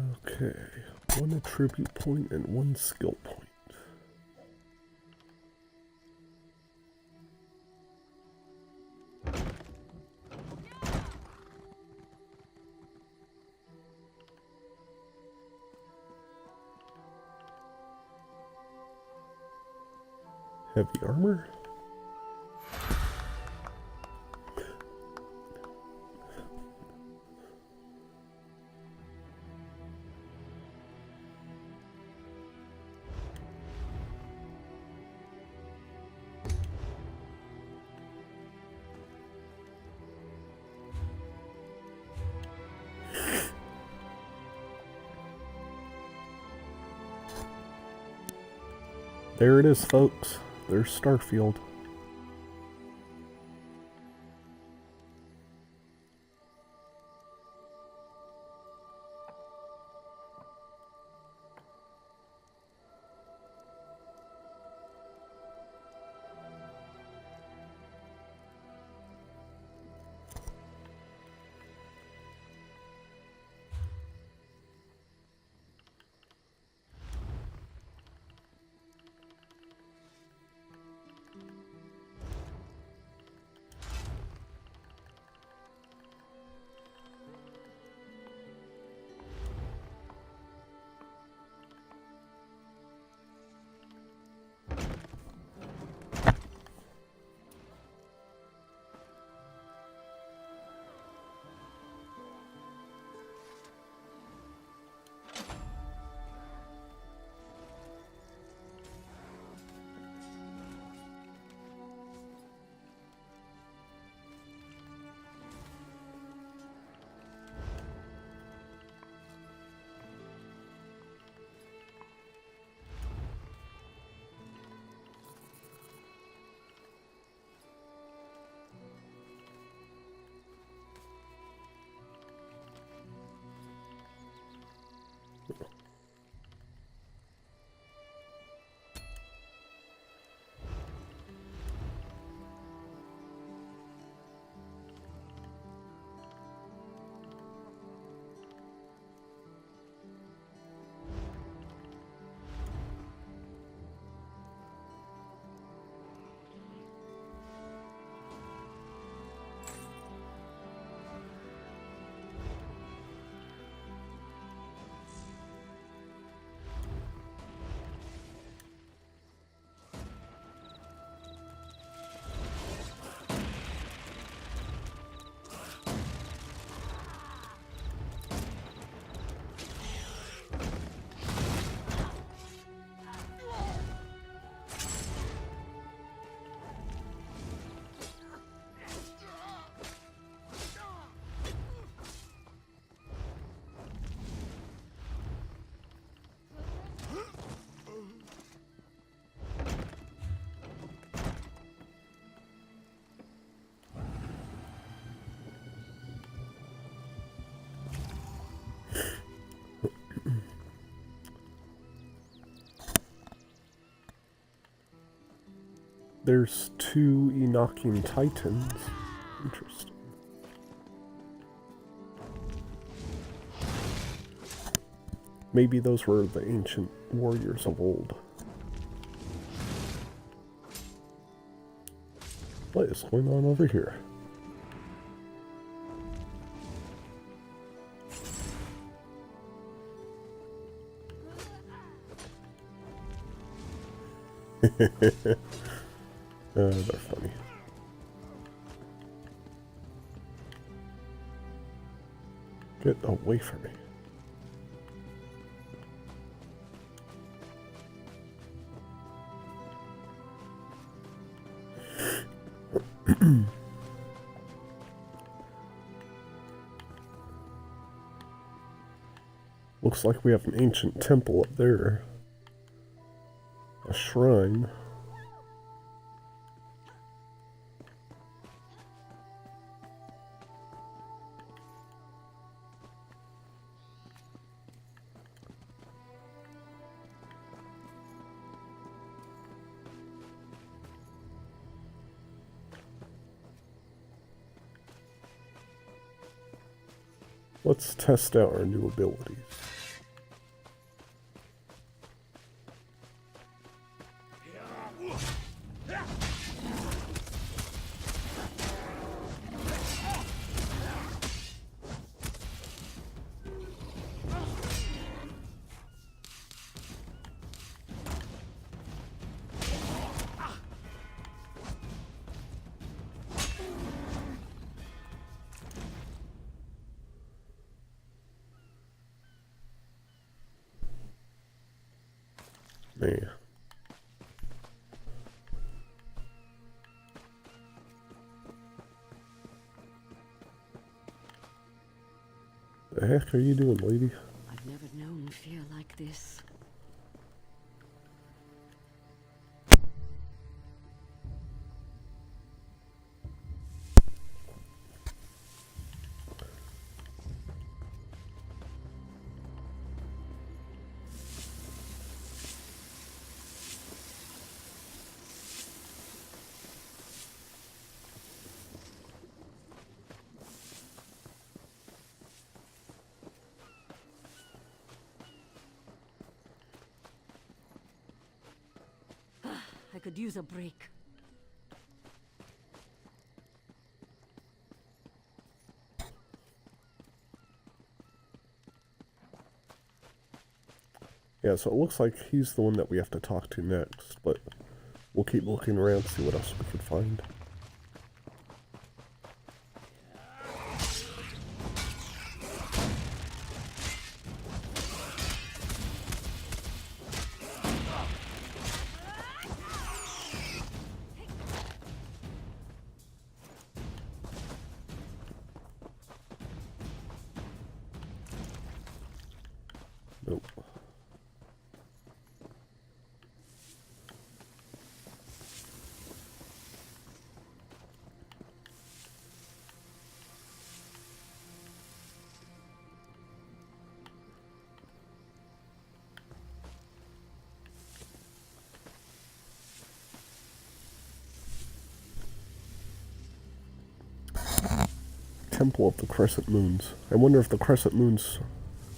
Okay, 1 attribute point and 1 skill point. Heavy armor? There it is, folks. There's Starfield. There's 2 Enochian Titans. Interesting. Maybe those were the ancient warriors of old. What is going on over here? They're funny. Get away from me. Looks like we have an ancient temple up there. A shrine. Let's test out our new abilities. Man. The heck are you doing, lady? I've never known fear like this. I could use a break. Yeah, so it looks like he's the one that we have to talk to next, but we'll keep looking around, see what else we can find. Nope. Temple of the Crescent Moons. I wonder if the Crescent Moons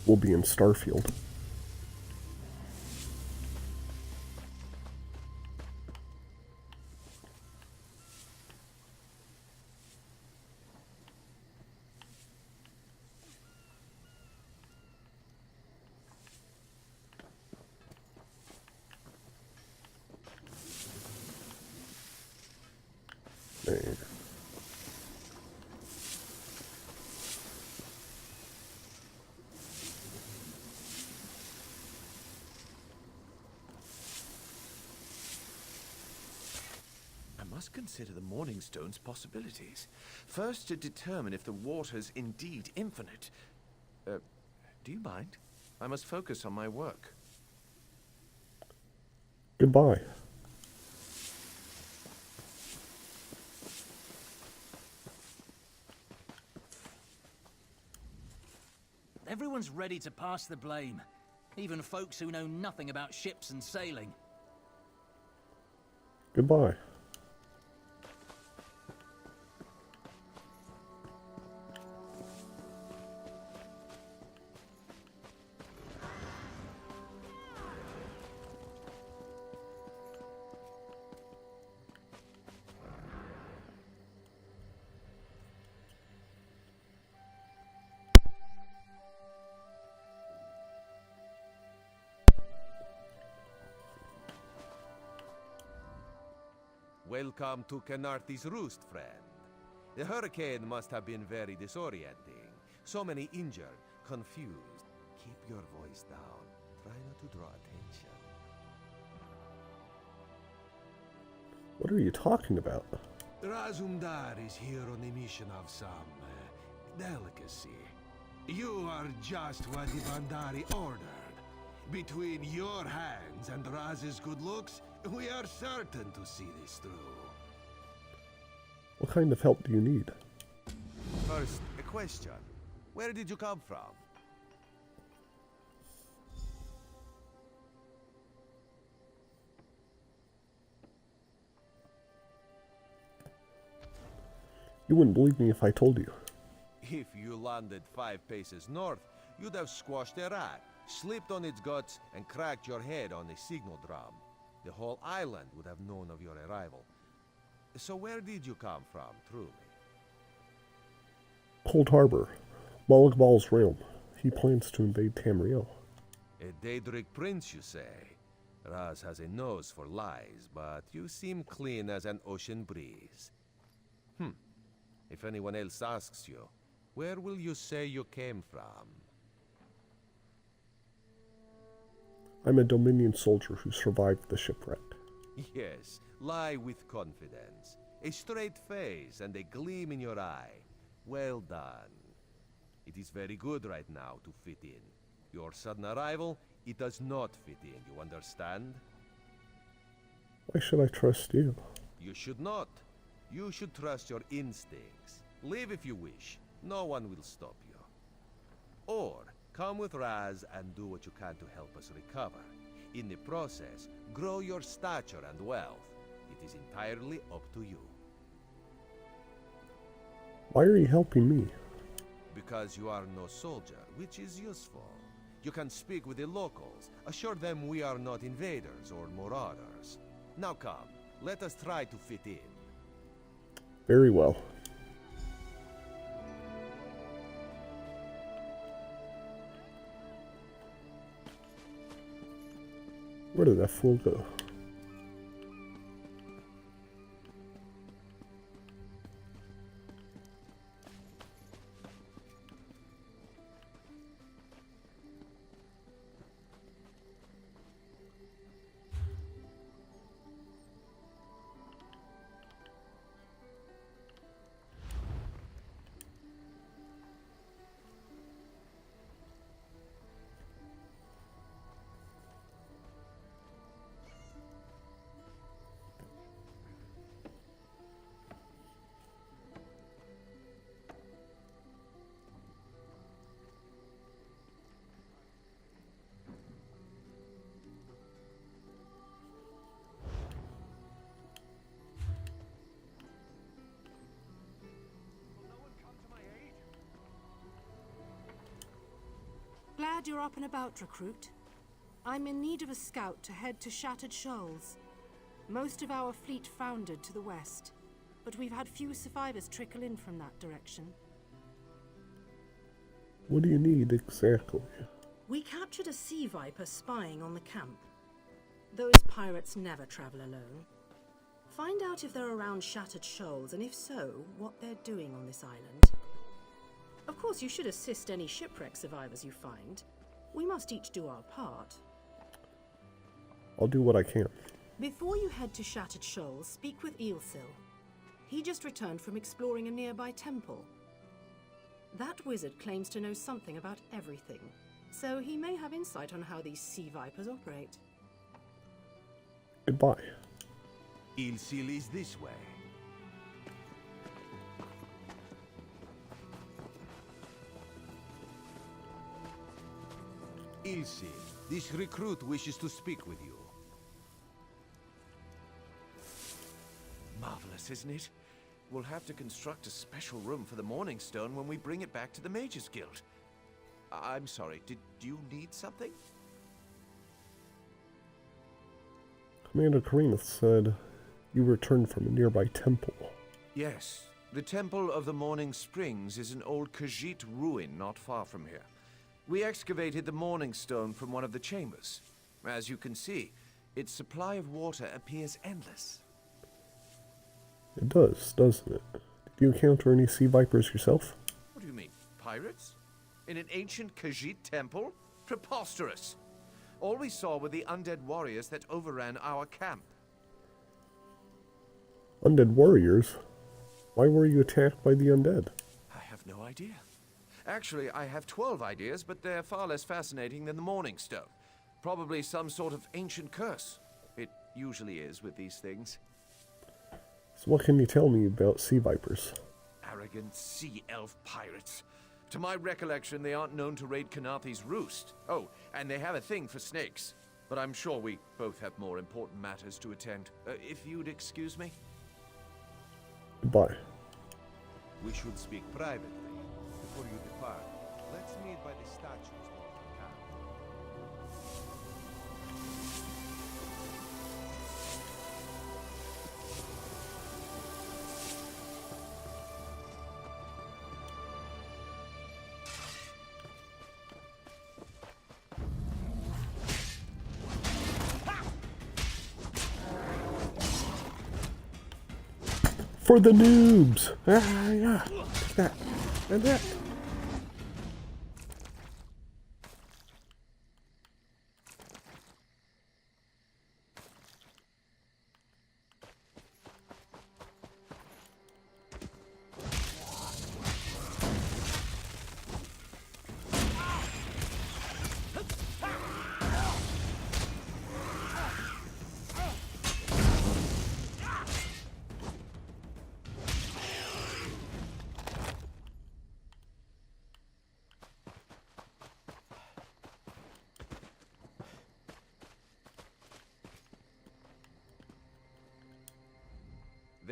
will be in Starfield. Man. I must consider the Mourning Stone's possibilities. First, to determine if the water's indeed infinite. Do you mind? I must focus on my work. Goodbye. Everyone's ready to pass the blame. Even folks who know nothing about ships and sailing. Goodbye. Welcome to Canarthi's Roost, friend. The hurricane must have been very disorienting. So many injured, confused. Keep your voice down. Try not to draw attention. What are you talking about? Razumdar is here on a mission of some delicacy. You are just what the Bandari ordered. Between your hands and Raz's good looks, we are certain to see this through. What kind of help do you need? First, a question. Where did you come from? You wouldn't believe me if I told you. If you landed 5 paces north, you'd have squashed a rat, slipped on its guts, and cracked your head on a signal drum. The whole island would have known of your arrival. So where did you come from, truly? Cold Harbor. Molag Bal's realm. He plans to invade Tamriel. A Daedric prince, you say? Raz has a nose for lies, but you seem clean as an ocean breeze. If anyone else asks you, where will you say you came from? I'm a Dominion soldier who survived the shipwreck. Yes, lie with confidence. A straight face and a gleam in your eye. Well done. It is very good right now to fit in. Your sudden arrival, it does not fit in, you understand? Why should I trust you? You should not. You should trust your instincts. Leave if you wish. No one will stop you. Or, come with Raz and do what you can to help us recover. In the process, grow your stature and wealth. It is entirely up to you. Why are you helping me? Because you are no soldier, which is useful. You can speak with the locals, assure them we are not invaders or marauders. Now come, let us try to fit in. Very well. Where did that fool go? Glad you're up and about, recruit. I'm in need of a scout to head to Shattered Shoals. Most of our fleet foundered to the west, but we've had few survivors trickle in from that direction. What do you need exactly? We captured a sea viper spying on the camp. Those pirates never travel alone. Find out if they're around Shattered Shoals, and if so, what they're doing on this island. Of course, you should assist any shipwreck survivors you find. We must each do our part. I'll do what I can. Before you head to Shattered Shoals, speak with Eelsil. He just returned from exploring a nearby temple. That wizard claims to know something about everything, so he may have insight on how these sea vipers operate. Goodbye. Ilsil is this way. Ilsil, this recruit wishes to speak with you. Marvelous, isn't it? We'll have to construct a special room for the Mourning Stone when we bring it back to the Mages Guild. I'm sorry, did you need something? Commander Karenath said you returned from a nearby temple. Yes. The Temple of the Mourning Springs is an old Khajiit ruin not far from here. We excavated the Mourning Stone from one of the chambers. As you can see, its supply of water appears endless. It does, doesn't it? Did you encounter any sea vipers yourself? What do you mean, pirates? In an ancient Khajiit temple? Preposterous! All we saw were the undead warriors that overran our camp. Undead warriors? Why were you attacked by the undead? I have no idea. Actually, I have 12 ideas, but they're far less fascinating than the Mourning Stone. Probably some sort of ancient curse. It usually is with these things. So what can you tell me about sea vipers? Arrogant sea elf pirates. To my recollection, they aren't known to raid Kanathi's roost. Oh, and they have a thing for snakes. But I'm sure we both have more important matters to attend. If you'd excuse me? Goodbye. We should speak privately. Before you depart, let's meet by the statues north of camp. For the noobs! Ah, yeah. Take that. And that.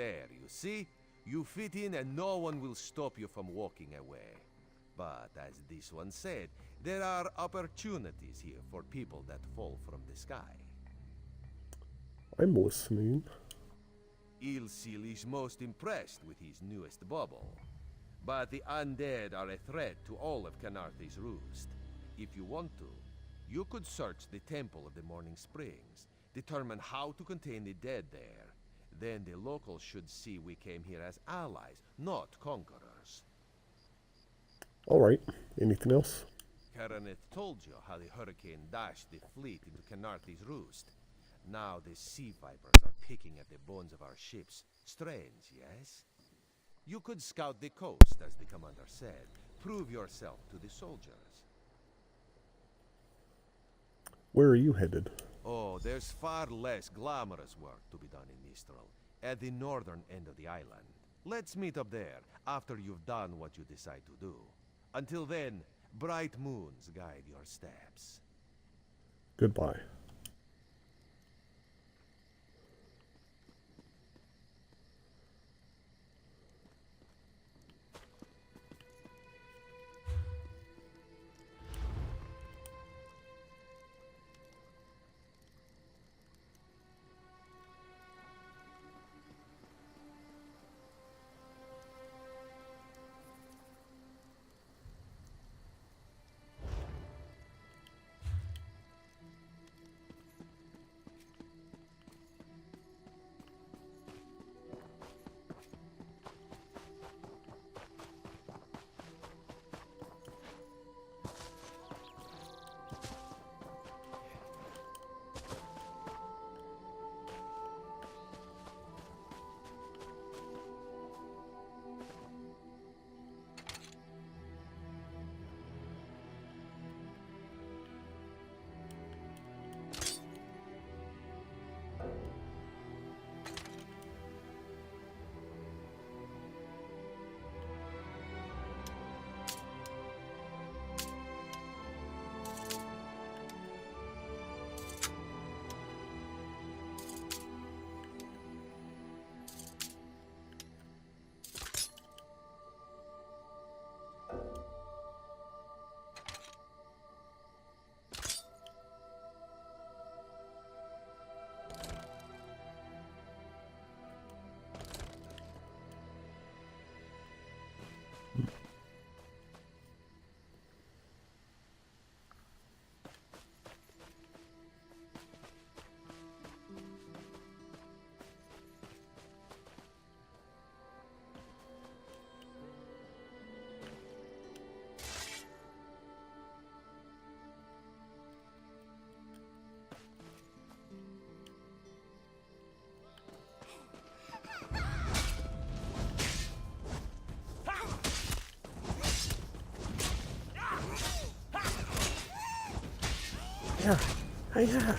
there, you see? You fit in and no one will stop you from walking away. But as this one said, there are opportunities here for people that fall from the sky. I'm listening. Ilsil is most impressed with his newest bauble. But the undead are a threat to all of Canarthy's roost. If you want to, you could search the Temple of the Mourning Springs, determine how to contain the dead there. Then the locals should see we came here as allies, not conquerors. Alright, anything else? Karaneth told you how the hurricane dashed the fleet into Canarthy's roost. Now the sea vipers are picking at the bones of our ships. Strange, yes? You could scout the coast, as the commander said. Prove yourself to the soldiers. Where are you headed? Oh, there's far less glamorous work to be done in Mistral, at the northern end of the island. Let's meet up there, after you've done what you decide to do. Until then, bright moons guide your steps. Goodbye. Yeah. Yeah.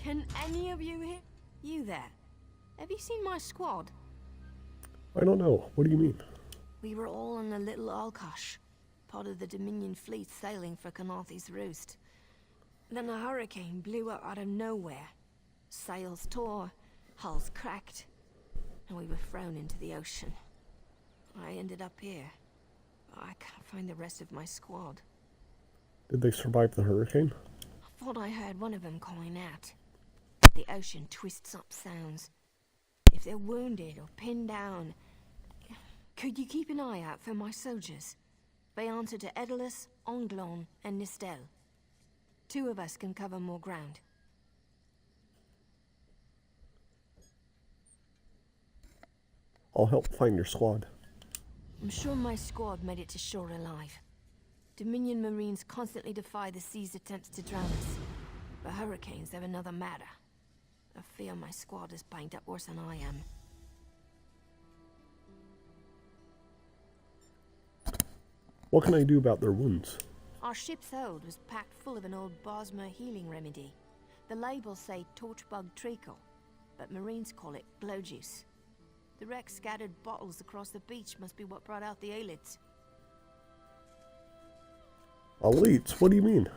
Can any of you hear? You there? Have you seen my squad? I don't know. What do you mean? We were all on a little Alkosh, part of the Dominion fleet sailing for Canarthy's Roost. Then a hurricane blew up out of nowhere. Sails tore, hulls cracked, and we were thrown into the ocean. I ended up here. I can't find the rest of my squad. Did they survive the hurricane? I thought I heard one of them calling out. But the ocean twists up sounds. If they're wounded or pinned down, could you keep an eye out for my soldiers? They answer to Edalus, Onglon, and Nistel. 2 of us can cover more ground. I'll help find your squad. I'm sure my squad made it to shore alive. Dominion Marines constantly defy the sea's attempts to drown us. But hurricanes have another matter. I fear my squad is banged up worse than I am. What can I do about their wounds? Our ship's hold was packed full of an old Bosmer healing remedy. The labels say torchbug treacle, but Marines call it glow juice. The wreck scattered bottles across the beach must be what brought out the elites. Elites? What do you mean?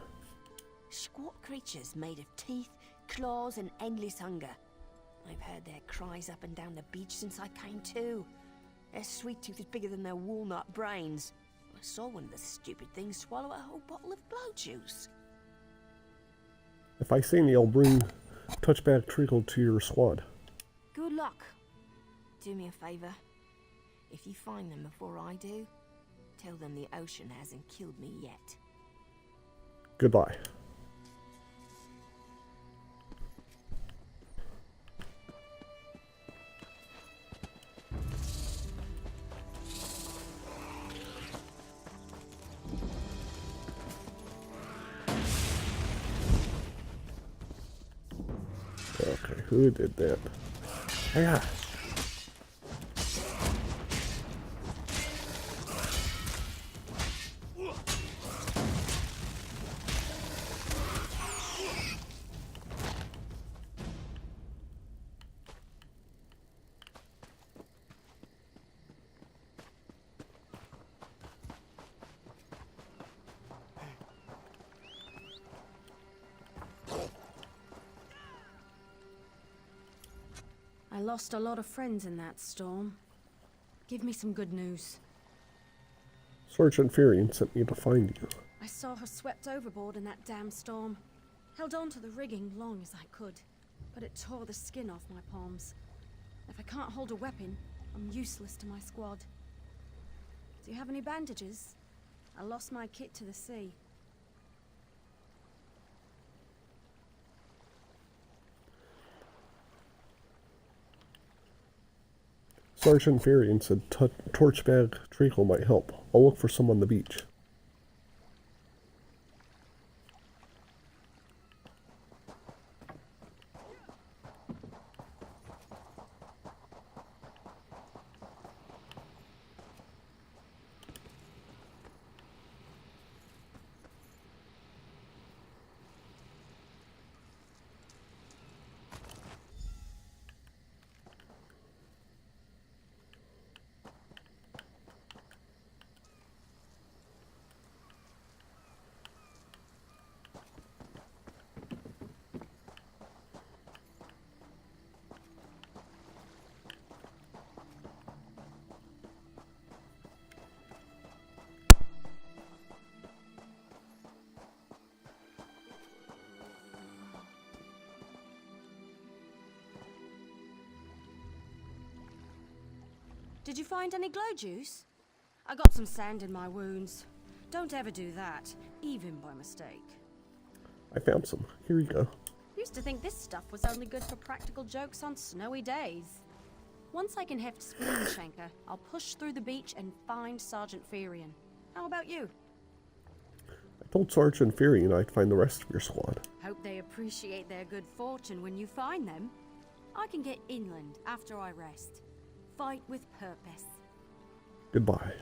Squat creatures made of teeth, claws, and endless hunger. I've heard their cries up and down the beach since I came to. Their sweet tooth is bigger than their walnut brains. I saw one of the stupid things swallow a whole bottle of glow juice. If I see any, I'll bring touchback treacle to your squad. Good luck. Do me a favor. If you find them before I do, tell them the ocean hasn't killed me yet. Goodbye. Okay, who did that? Yeah. I lost a lot of friends in that storm. Give me some good news. Sergeant Furion sent me to find you. I saw her swept overboard in that damn storm. Held on to the rigging long as I could, but it tore the skin off my palms. If I can't hold a weapon, I'm useless to my squad. Do you have any bandages? I lost my kit to the sea. Sergeant Furion said torchbag treacle might help. I'll look for some on the beach. Did you find any glow juice? I got some sand in my wounds. Don't ever do that, even by mistake. I found some. Here you go. Used to think this stuff was only good for practical jokes on snowy days. Once I can heft Spoonshanker, I'll push through the beach and find Sergeant Furion. How about you? I told Sergeant Furion I'd find the rest of your squad. Hope they appreciate their good fortune when you find them. I can get inland after I rest. Fight with purpose. Goodbye.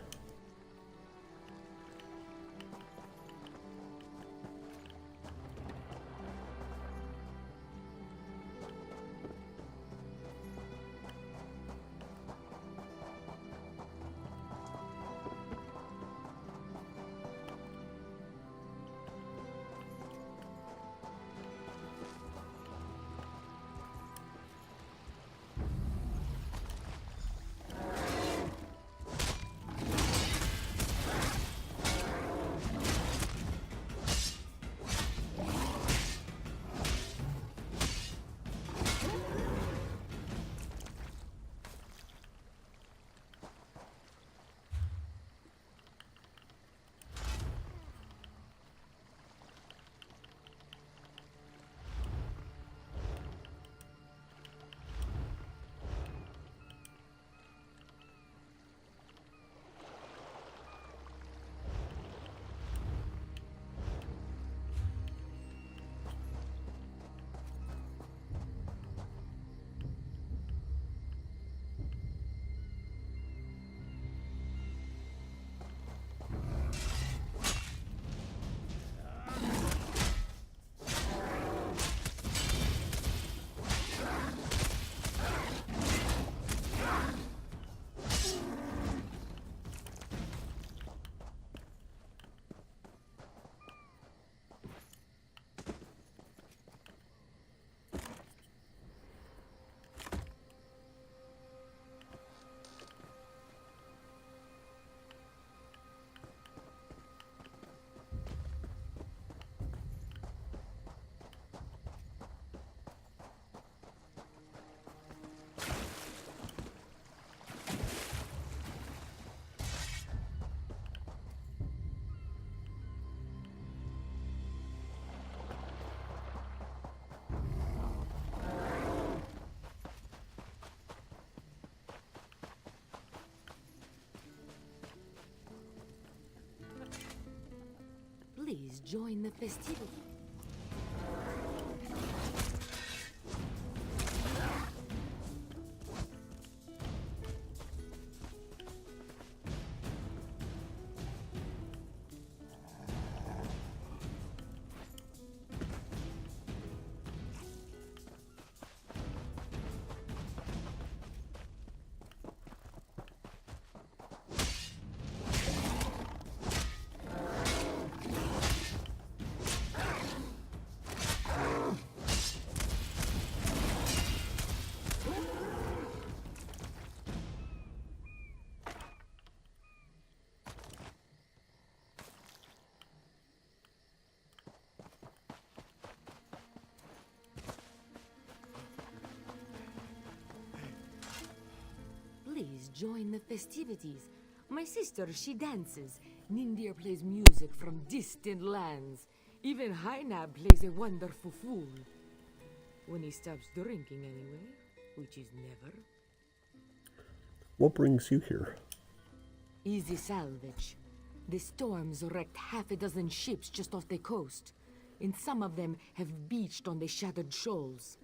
join the festivity. Please join the festivities. My sister, she dances. Nindir plays music from distant lands. Even Hainab plays a wonderful fool. When he stops drinking anyway, which is never. What brings you here? Easy salvage. The storms wrecked half a dozen ships just off the coast, and some of them have beached on the shattered shoals.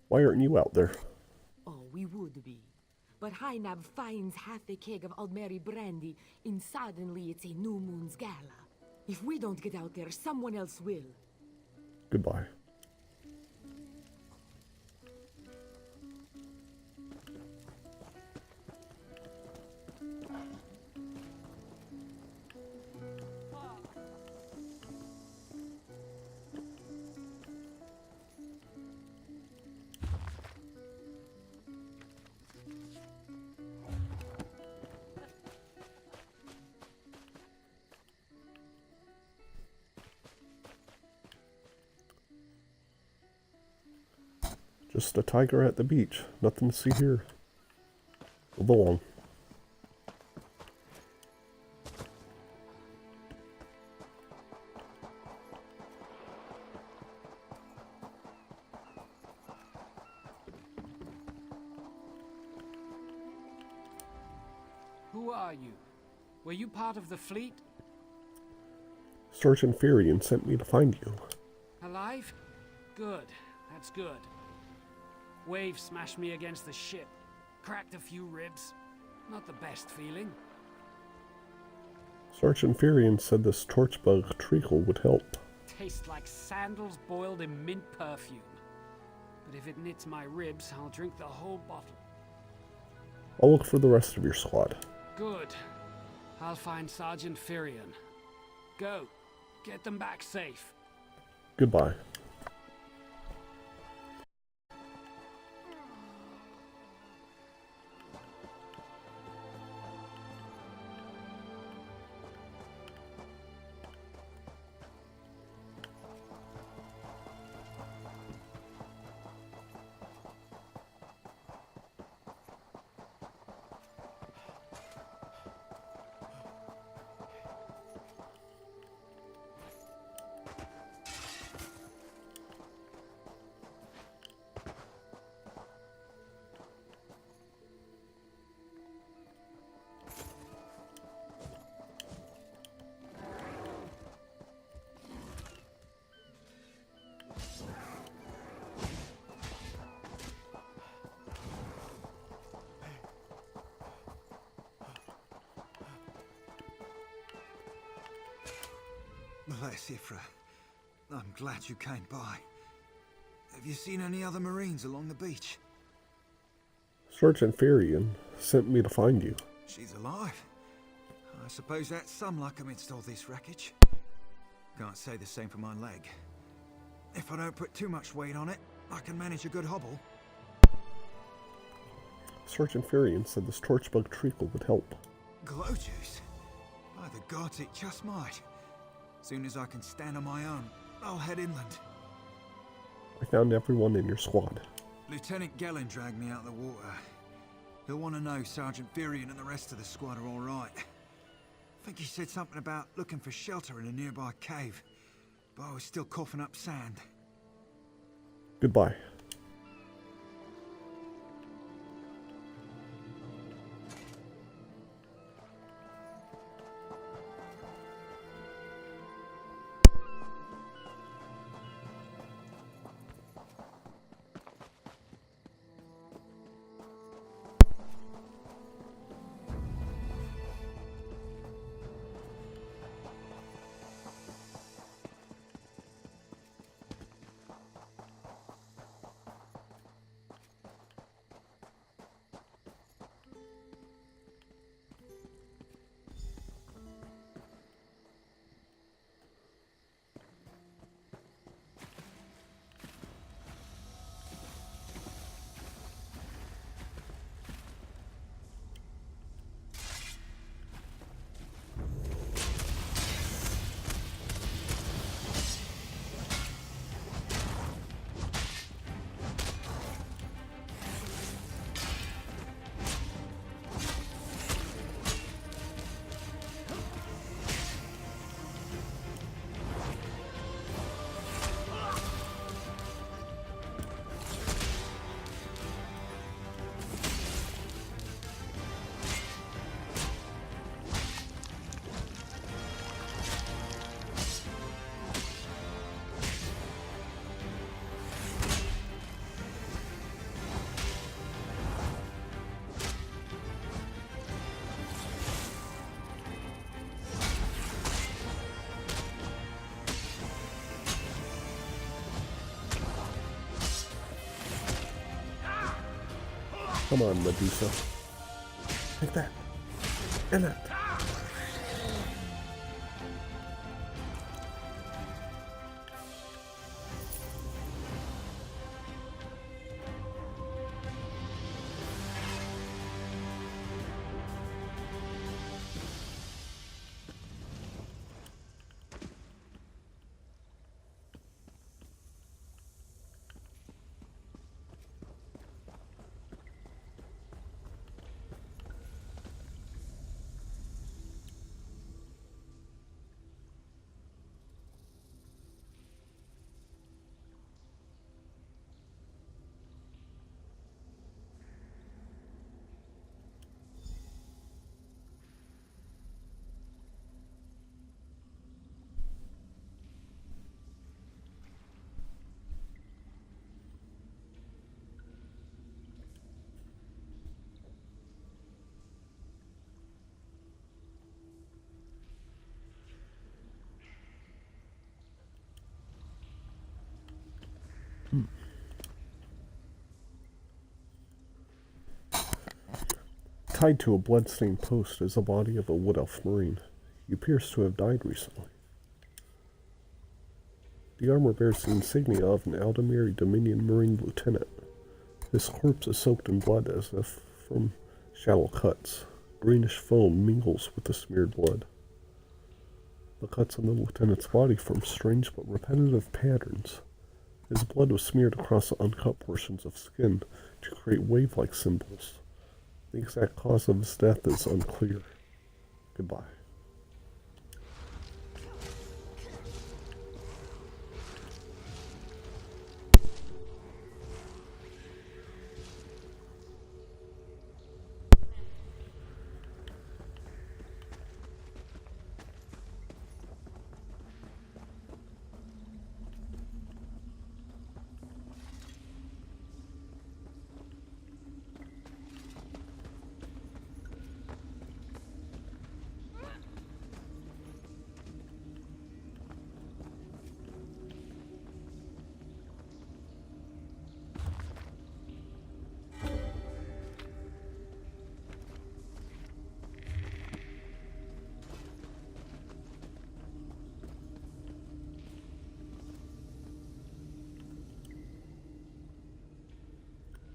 Why aren't you out there? Oh, we would be. But Hainab finds half a keg of Aldmeri brandy, and suddenly it's a new moon's gala. If we don't get out there, someone else will. Goodbye. Just a tiger at the beach. Nothing to see here. Move along. Who are you? Were you part of the fleet? Sergeant Furion sent me to find you. Alive? Good. That's good. Waves smashed me against the ship. Cracked a few ribs. Not the best feeling. Sergeant Furion said this torchbug treacle would help. Tastes like sandals boiled in mint perfume. But if it knits my ribs, I'll drink the whole bottle. I'll look for the rest of your squad. Good. I'll find Sergeant Furion. Go. Get them back safe. Goodbye. Bless Ifra. I'm glad you came by. Have you seen any other Marines along the beach? Sergeant Furion sent me to find you. She's alive. I suppose that's some luck amidst all this wreckage. Can't say the same for my leg. If I don't put too much weight on it, I can manage a good hobble. Sergeant Furion said this torchbug treacle would help. Glow juice? By the gods, it just might. Soon as I can stand on my own, I'll head inland. I found everyone in your squad. Lieutenant Gellin dragged me out of the water. He'll want to know Sergeant Furion and the rest of the squad are all right. I think he said something about looking for shelter in a nearby cave, but I was still coughing up sand. Goodbye. Come on, Medusa. Take that. And that. Tied to a bloodstained post is the body of a wood elf marine. He appears to have died recently. The armor bears the insignia of an Aldemir Dominion Marine lieutenant. His corpse is soaked in blood as if from shallow cuts. Greenish foam mingles with the smeared blood. The cuts on the lieutenant's body form strange but repetitive patterns. His blood was smeared across the uncut portions of skin to create wave-like symbols. The exact cause of his death is unclear. Goodbye.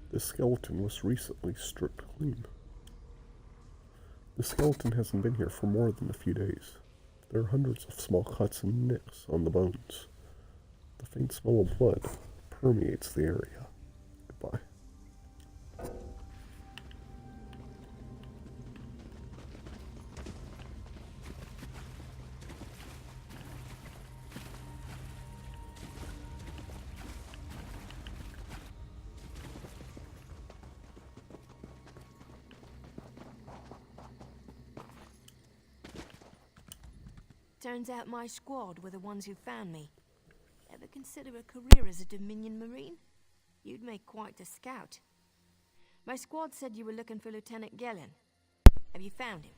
The skeleton was recently stripped clean. The skeleton hasn't been here for more than a few days. There are hundreds of small cuts and nicks on the bones. The faint smell of blood permeates the area. Goodbye. Turns out my squad were the ones who found me. Ever consider a career as a Dominion Marine? You'd make quite a scout. My squad said you were looking for Lieutenant Gellin. Have you found him?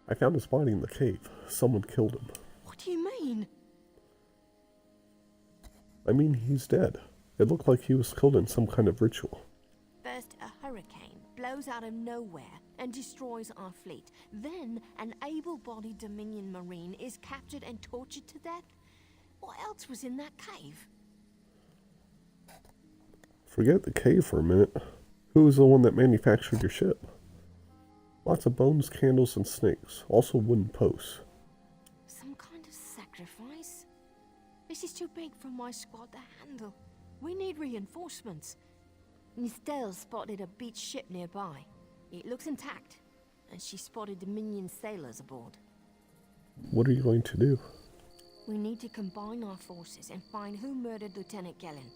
I found his body in the cave. Someone killed him. What do you mean? I mean, he's dead. It looked like he was killed in some kind of ritual. First, a hurricane blows out of nowhere and destroys our fleet. Then, an able-bodied Dominion Marine is captured and tortured to death? What else was in that cave? Forget the cave for a minute. Who was the one that manufactured your ship? Lots of bones, candles, and snakes. Also wooden posts. Some kind of sacrifice? This is too big for my squad to handle. We need reinforcements. Nistel spotted a beached ship nearby. It looks intact, and she spotted Dominion sailors aboard. What are you going to do? We need to combine our forces and find who murdered Lieutenant Gellin.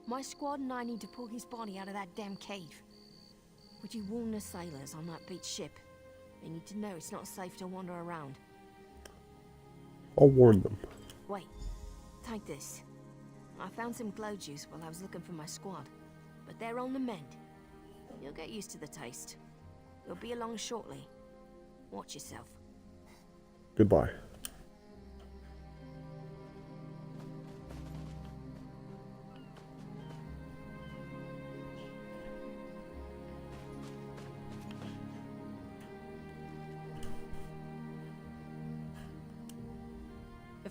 My squad and I need to pull his body out of that damn cave. Would you warn the sailors on that beached ship? They need to know it's not safe to wander around. I'll warn them. Wait, take this. I found some glow juice while I was looking for my squad, but they're on the mend. You'll get used to the taste. You'll be along shortly. Watch yourself. Goodbye.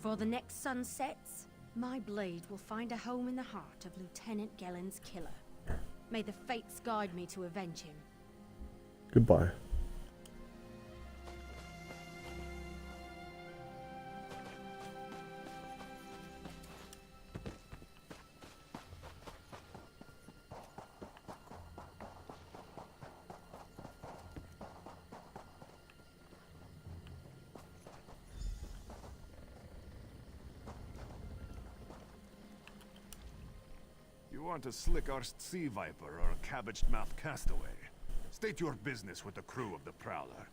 Before the next sun sets, my blade will find a home in the heart of Lieutenant Gellen's killer. May the fates guide me to avenge him. Goodbye. You aren't a slick-arsed sea viper or a cabbage-mouthed castaway. State your business with the crew of the Prowler.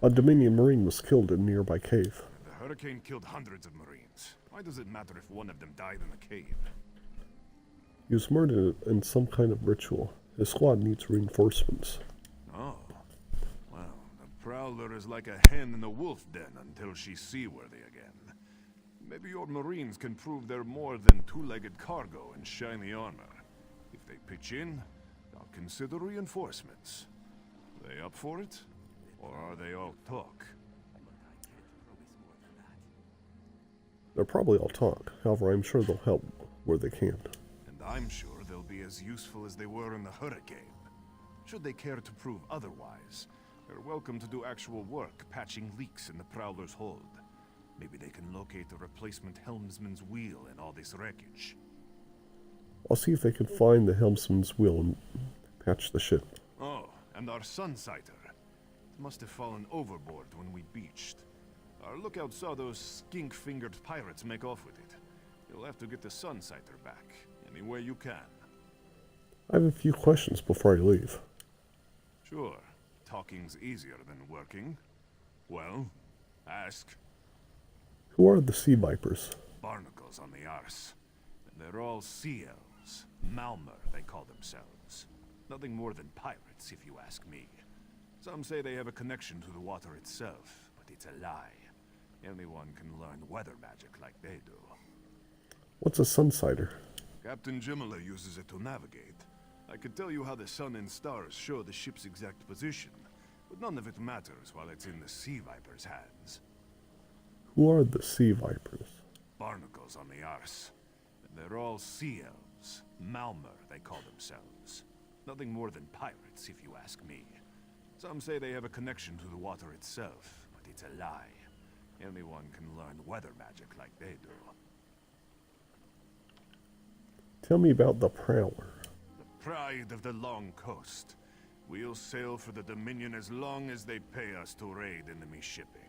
A Dominion Marine was killed in a nearby cave. The hurricane killed hundreds of Marines. Why does it matter if one of them died in the cave? He was murdered in some kind of ritual. His squad needs reinforcements. Oh. Well, the Prowler is like a hen in a wolf den until she's seaworthy again. Maybe your Marines can prove they're more than two-legged cargo and shiny armor. If they pitch in, I'll consider reinforcements. Are they up for it? Or are they all talk? They're probably all talk. However, I'm sure they'll help where they can. And I'm sure they'll be as useful as they were in the hurricane. Should they care to prove otherwise, they're welcome to do actual work patching leaks in the Prowler's hold. Maybe they can locate a replacement helmsman's wheel in all this wreckage. I'll see if they can find the helmsman's wheel and patch the ship. Oh, and our sunsighter. It must have fallen overboard when we beached. Our lookout saw those skink-fingered pirates make off with it. You'll have to get the sunsighter back, any way you can. I have a few questions before I leave. Sure. Talking's easier than working. Well, ask. Who are the sea vipers? Barnacles on the arse. And they're all sea elves. Malmer, they call themselves. Nothing more than pirates, if you ask me. Some say they have a connection to the water itself, but it's a lie. Anyone can learn weather magic like they do. What's a sunsighter? Captain Jimala uses it to navigate. I could tell you how the sun and stars show the ship's exact position, but none of it matters while it's in the sea viper's hands. Who are the sea vipers? Barnacles on the arse. And they're all sea elves. Malmer, they call themselves. Nothing more than pirates, if you ask me. Some say they have a connection to the water itself, but it's a lie. Anyone can learn weather magic like they do. Tell me about the Prowler. The pride of the long coast. We'll sail for the Dominion as long as they pay us to raid enemy shipping.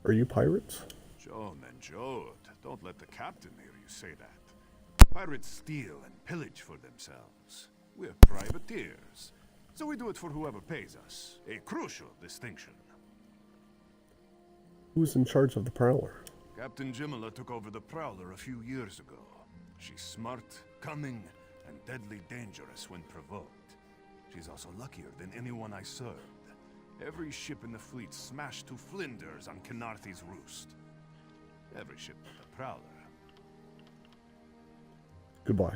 Are you pirates? Joan and Jode, don't let the captain hear you say that. Pirates steal and pillage for themselves. We're privateers, so we do it for whoever pays us. A crucial distinction. Who's in charge of the Prowler? Captain Jimala took over the Prowler a few years ago. She's smart, cunning, and deadly dangerous when provoked. She's also luckier than anyone I served. Every ship in the fleet smashed to flinders on Kynarthi's roost. Every ship but the Prowler. Goodbye.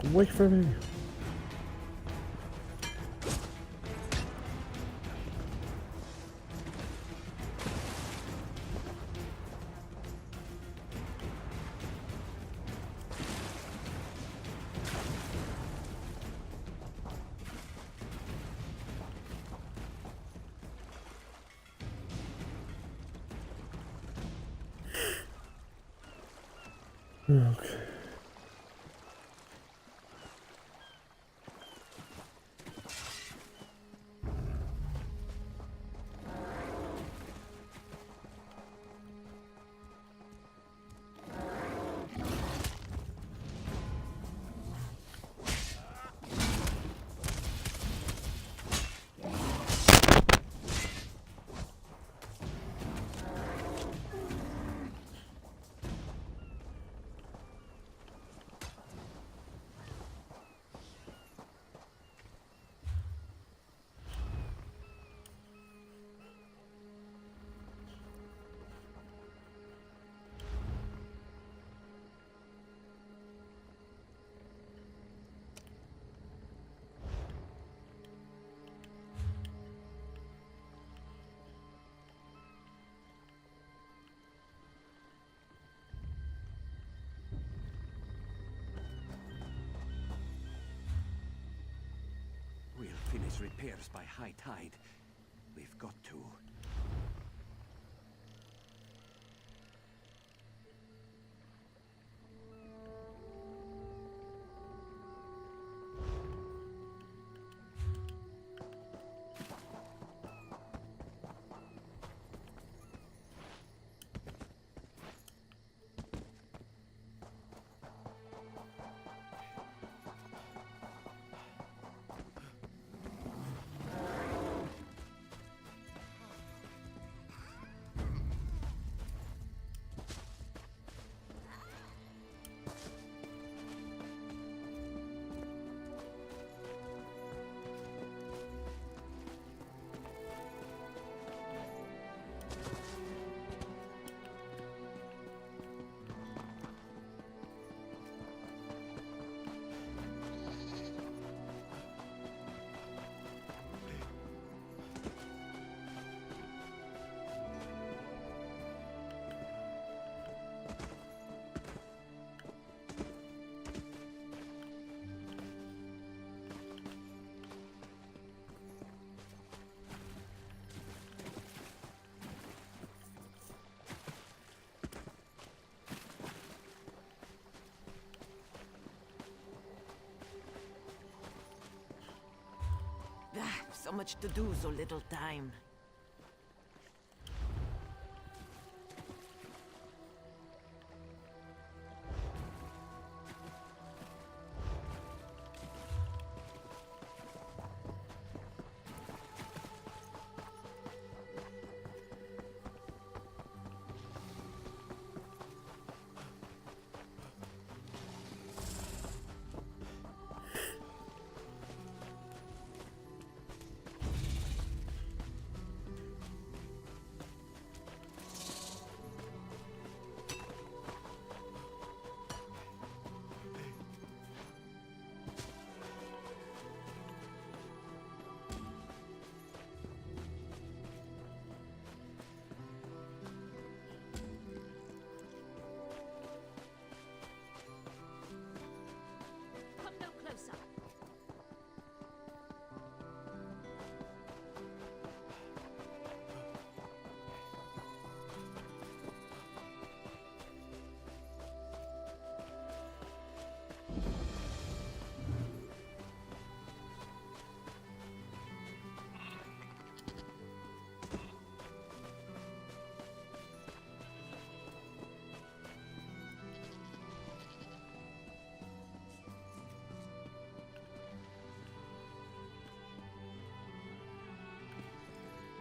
Away from me! Okay. We'll finish repairs by high tide. We've got to. So much to do, so little time.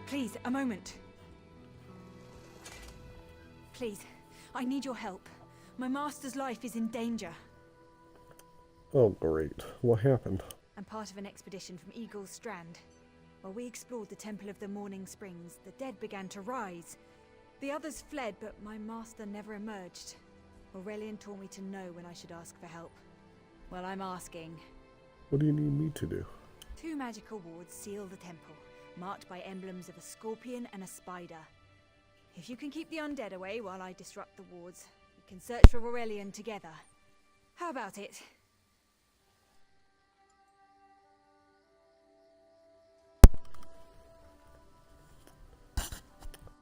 Please, a moment. Please, I need your help. My master's life is in danger. Oh, great. What happened? I'm part of an expedition from Eagle's Strand. While we explored the temple of the Mourning Springs, the dead began to rise. The others fled, but my master never emerged. Aurelian told me to know when I should ask for help. Well, I'm asking. What do you need me to do? 2 magical wards seal the temple, marked by emblems of a scorpion and a spider. If you can keep the undead away while I disrupt the wards, we can search for Aurelian together. How about it?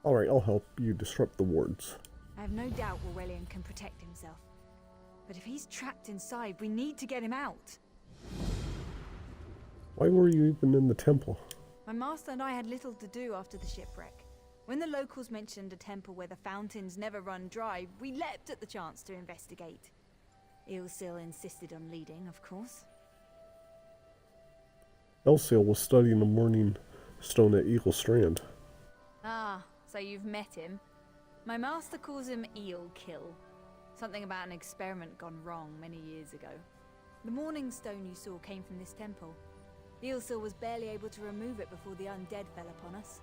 Alright, I'll help you disrupt the wards. I have no doubt Aurelian can protect himself. But if he's trapped inside, we need to get him out. Why were you even in the temple? My master and I had little to do after the shipwreck. When the locals mentioned a temple where the fountains never run dry, we leapt at the chance to investigate. Ilsil insisted on leading, of course. Elsil was studying the Mourning Stone at Eagle Strand. Ah, so you've met him. My master calls him Eelkill. Something about an experiment gone wrong many years ago. The Mourning Stone you saw came from this temple. Ilsil was barely able to remove it before the undead fell upon us.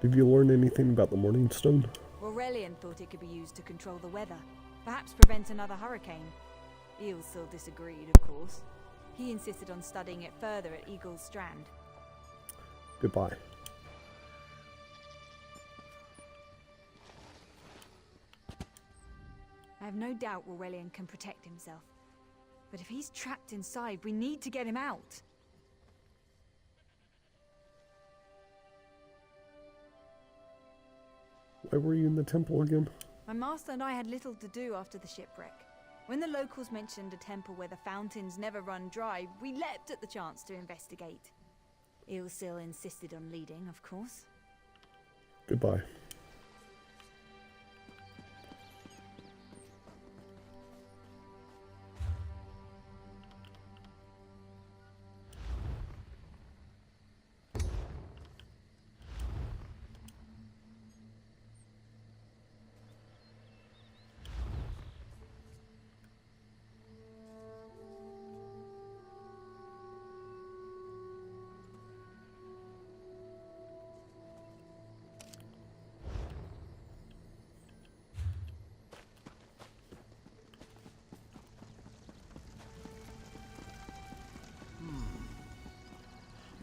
Did you learn anything about the Mourning Stone? Aurelian thought it could be used to control the weather, perhaps prevent another hurricane. Ilsil disagreed, of course. He insisted on studying it further at Eagle Strand. Goodbye. I have no doubt Aurelian can protect himself. But if he's trapped inside, we need to get him out. Why were you in the temple again? My master and I had little to do after the shipwreck. When the locals mentioned a temple where the fountains never run dry, we leapt at the chance to investigate. Ilsil insisted on leading, of course. Goodbye.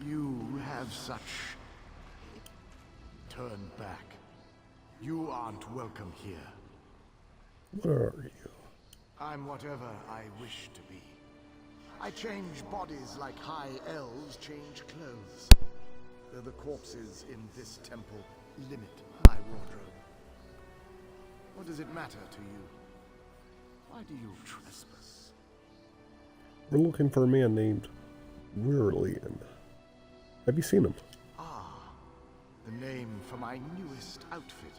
You have such... Turn back. You aren't welcome here. Where are you? I'm whatever I wish to be. I change bodies like high elves change clothes. Though the corpses in this temple limit my wardrobe. What does it matter to you? Why do you trespass? We're looking for a man named Aurelian. Have you seen him? Ah, the name for my newest outfit.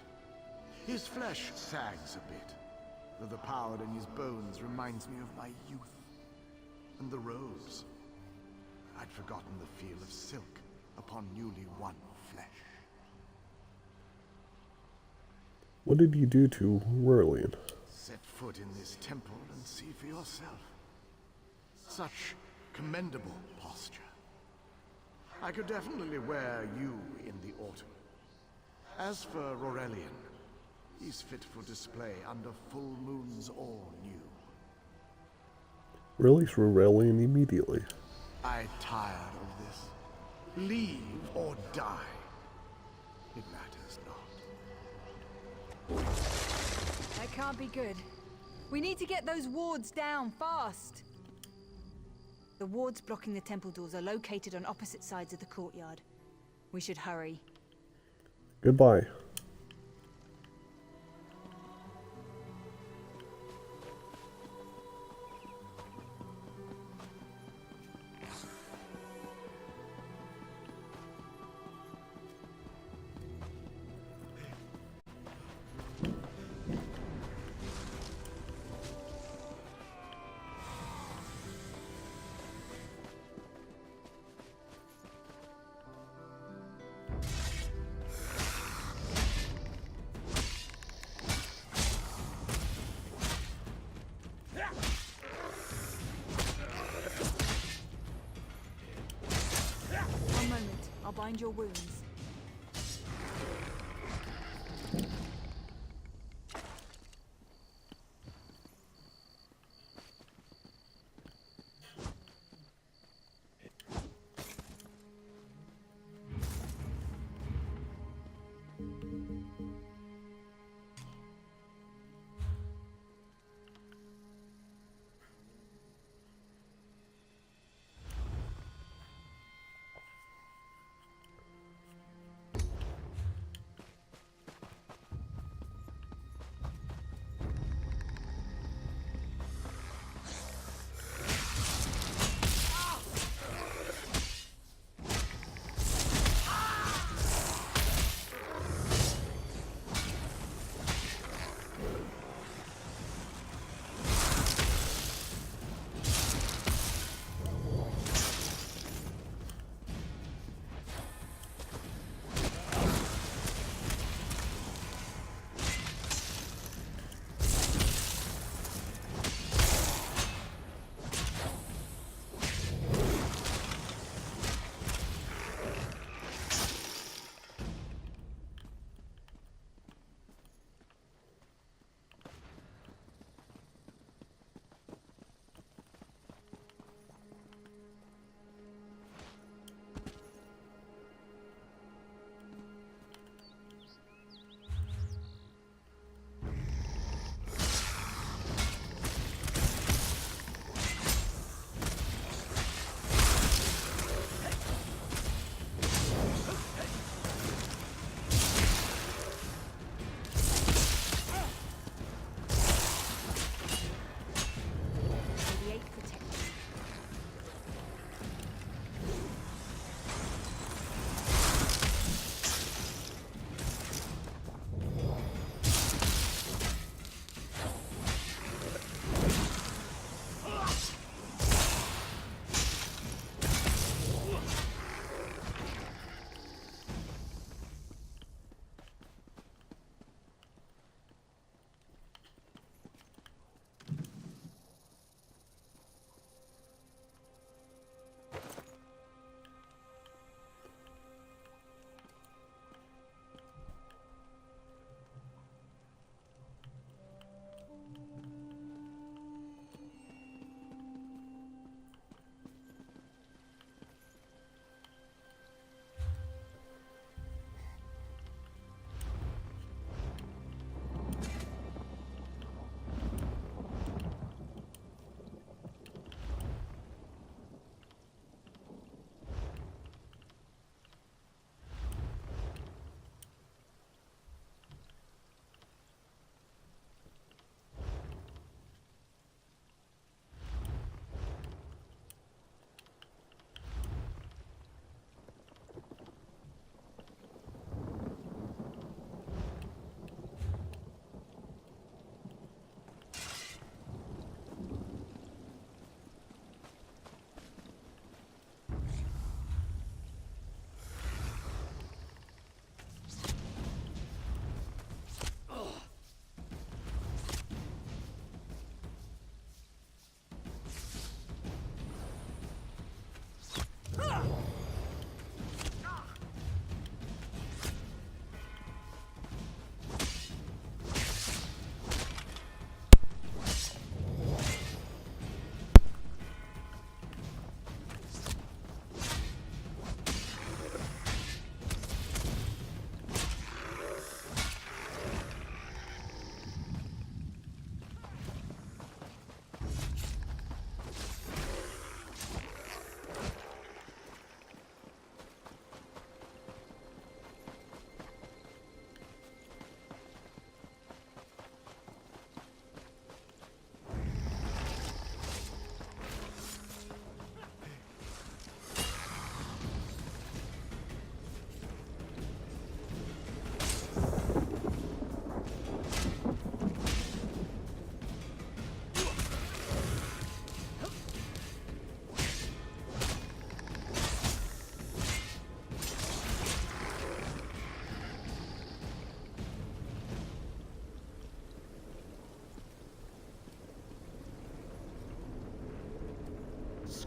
His flesh sags a bit, though the power in his bones reminds me of my youth. And the robes. I'd forgotten the feel of silk upon newly won flesh. What did you do to Aurelian? Set foot in this temple and see for yourself. Such commendable posture. I could definitely wear you in the autumn. As for Aurelian, he's fit for display under full moons or new. Release Aurelian immediately. I'm tired of this. Leave or die. It matters not. That can't be good. We need to get those wards down fast. The wards blocking the temple doors are located on opposite sides of the courtyard. We should hurry. Goodbye. One moment, I'll bind your wounds.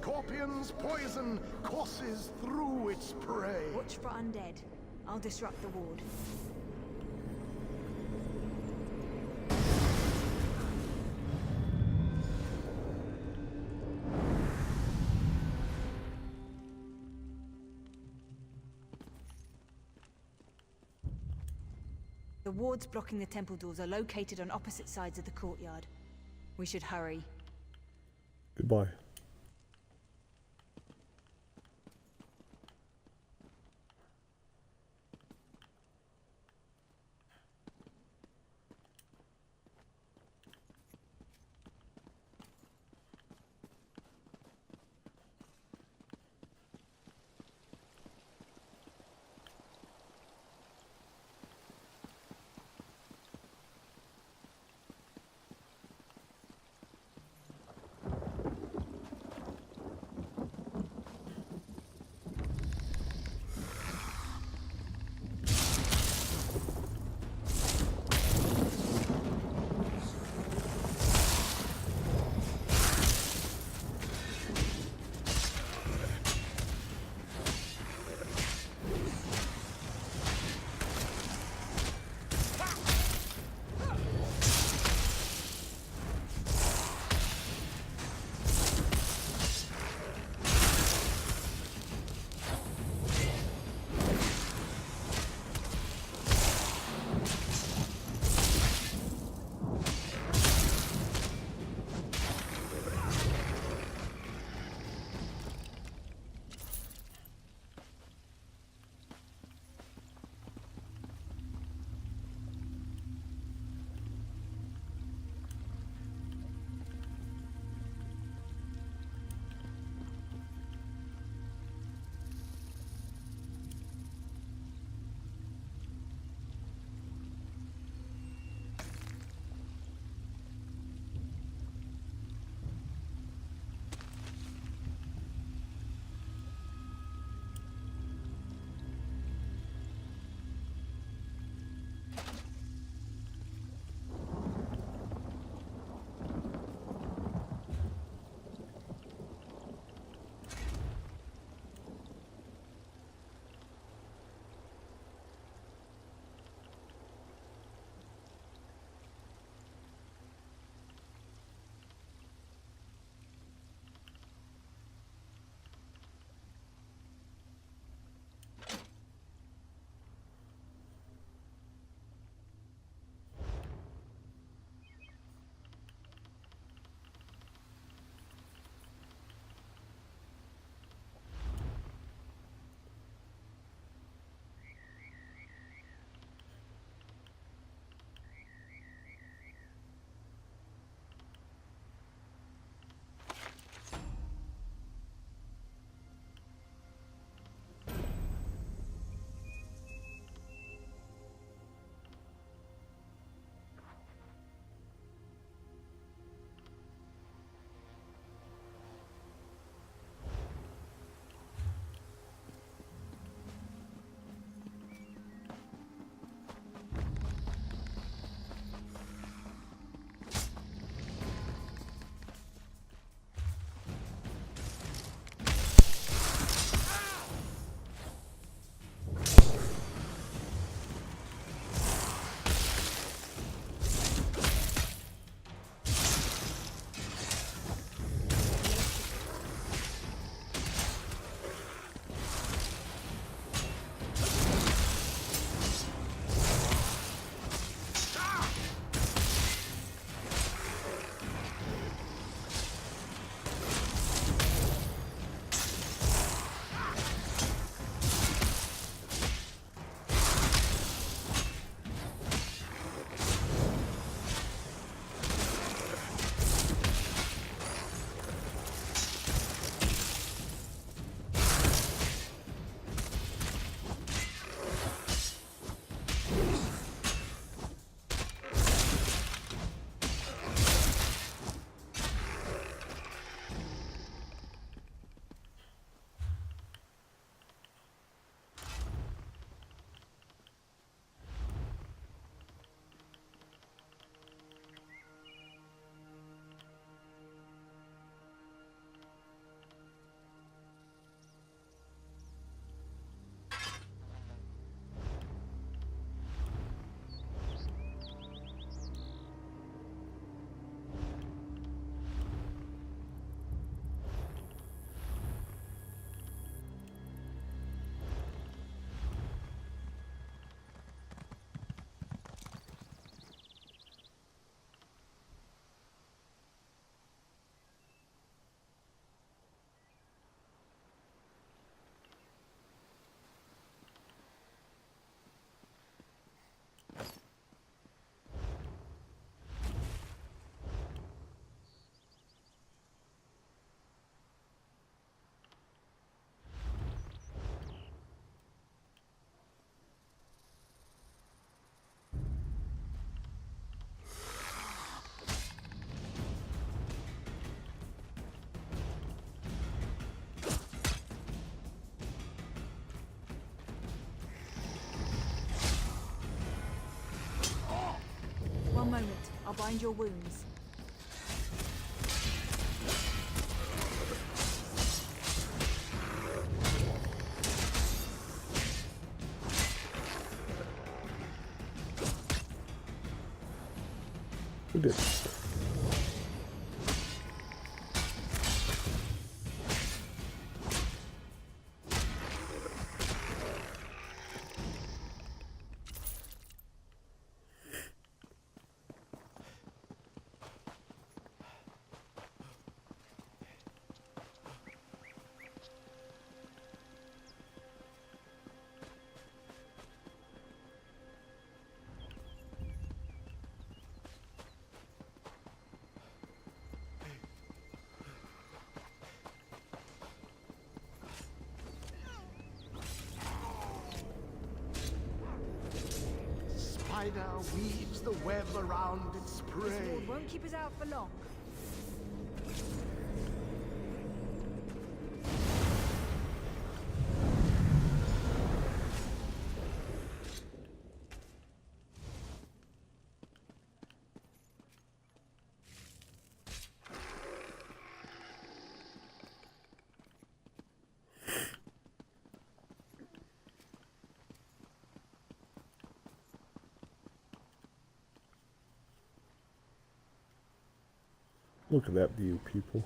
scorpion's poison courses through its prey. Watch for undead. I'll disrupt the ward. The wards blocking the temple doors are located on opposite sides of the courtyard. We should hurry. Goodbye. bind your wounds. Who did? Spider weaves the web around its prey. This ward won't keep us out for long. Look at that view, people.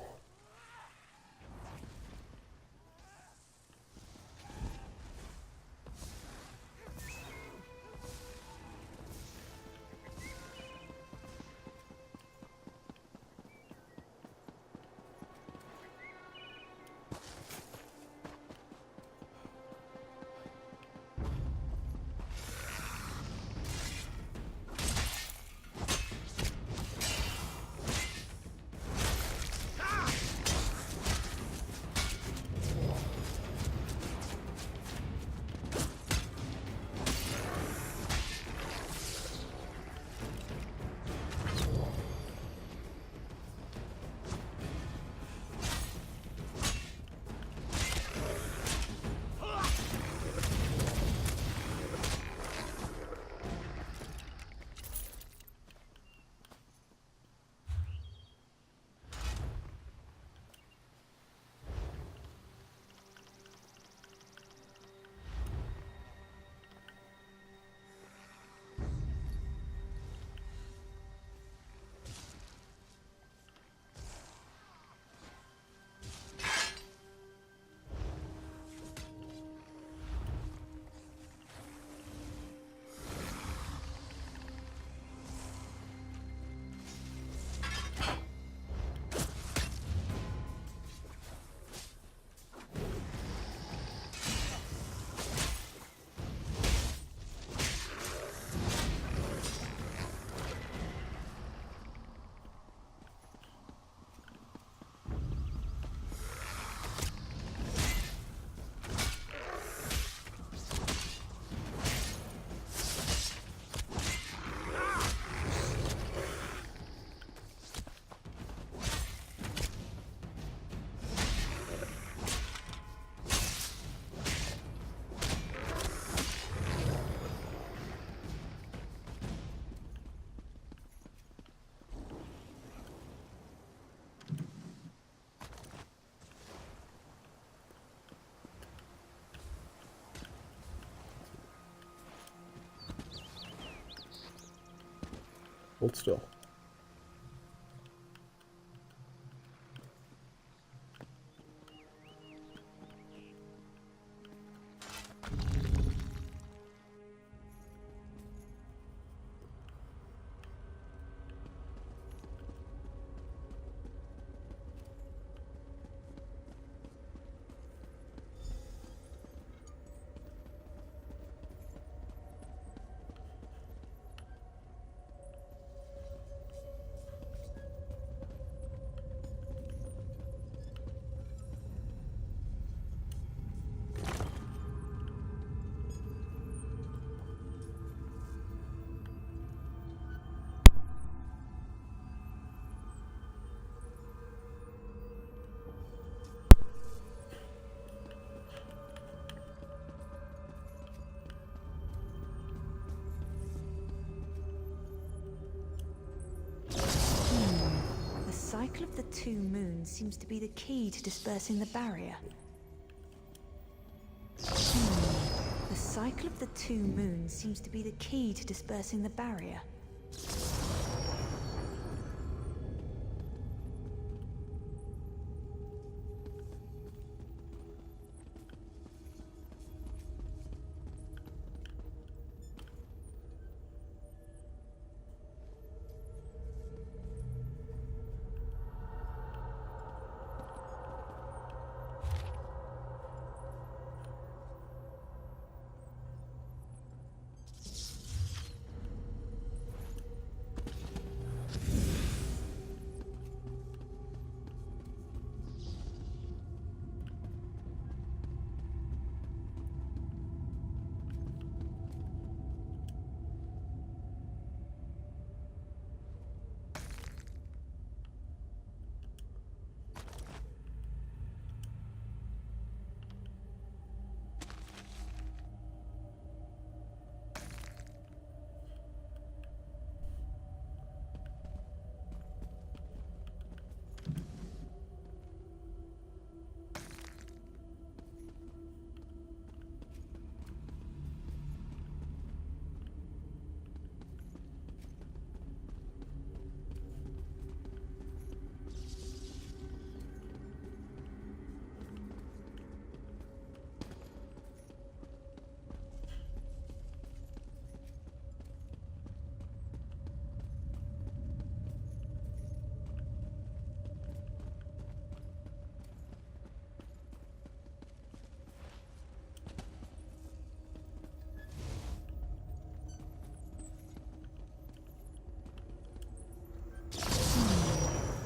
Hold still. the two moons seems to be the key to dispersing the barrier. The cycle of the two moons seems to be the key to dispersing the barrier.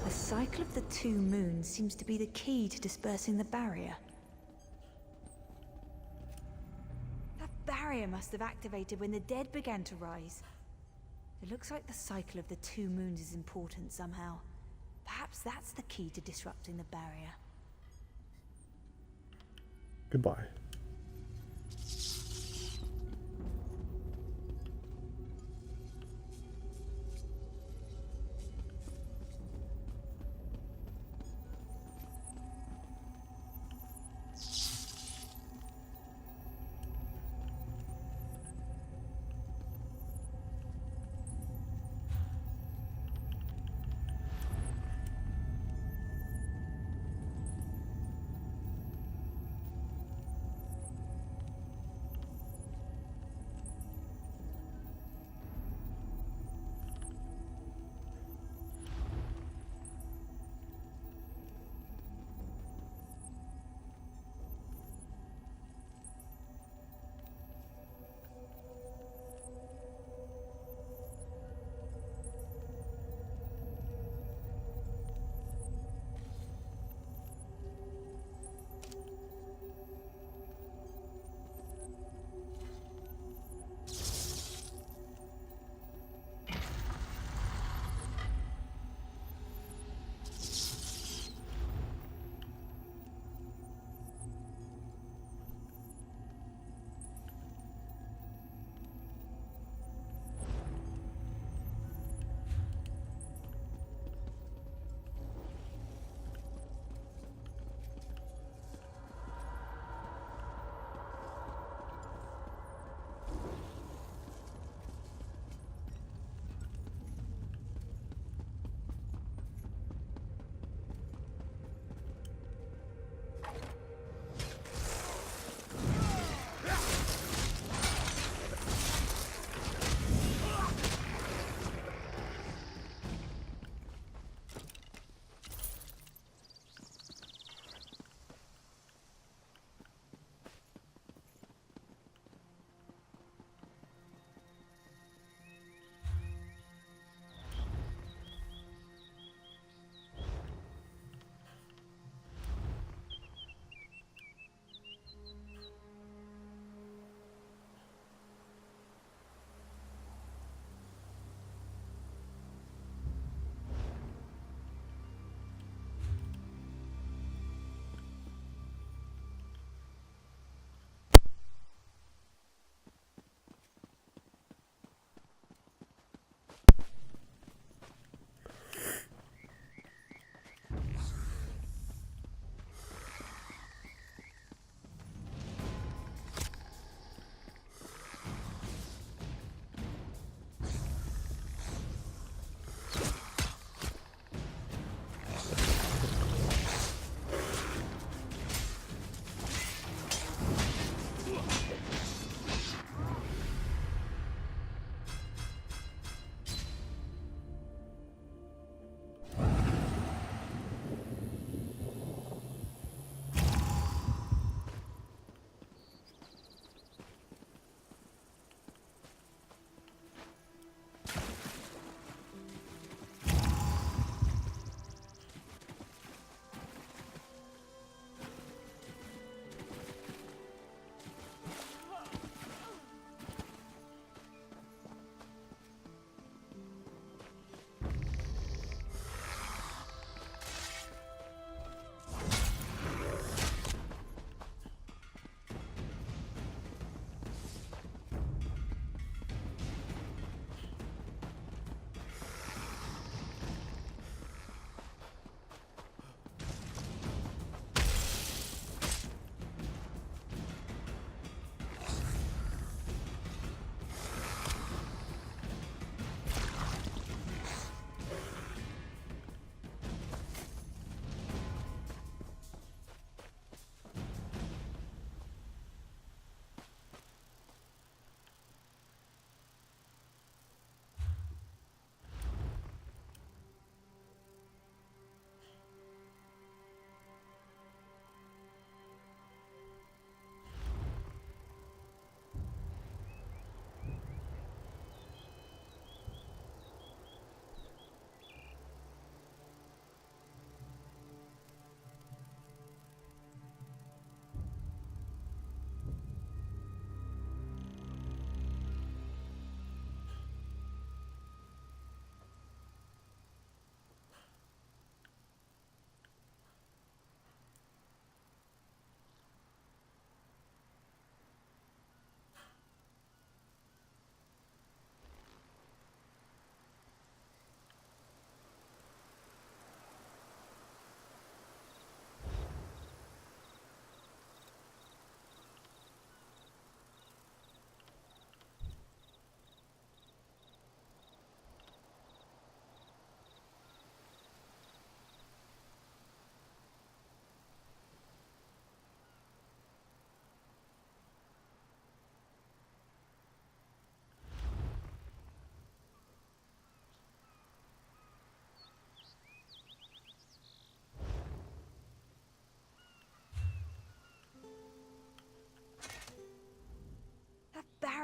The cycle of the two moons seems to be the key to dispersing the barrier. That barrier must have activated when the dead began to rise. It looks like the cycle of the two moons is important somehow. Perhaps that's the key to disrupting the barrier. Goodbye.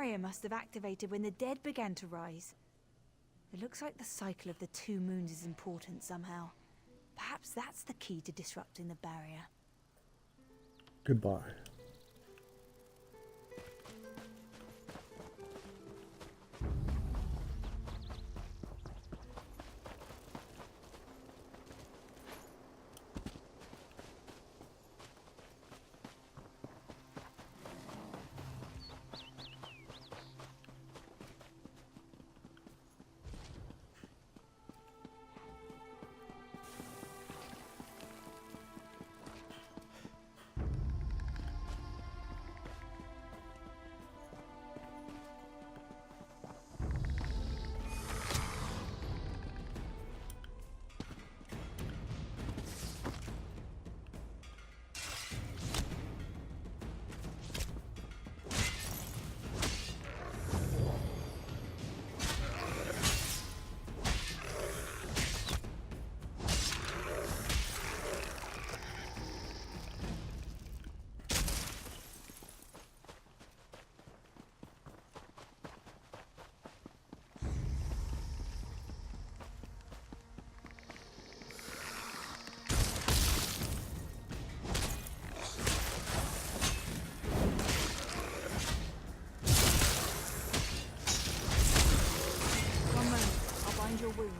barrier must have activated when the dead began to rise. It looks like the cycle of the 2 moons is important somehow. Perhaps that's the key to disrupting the barrier. Goodbye. Your wounds.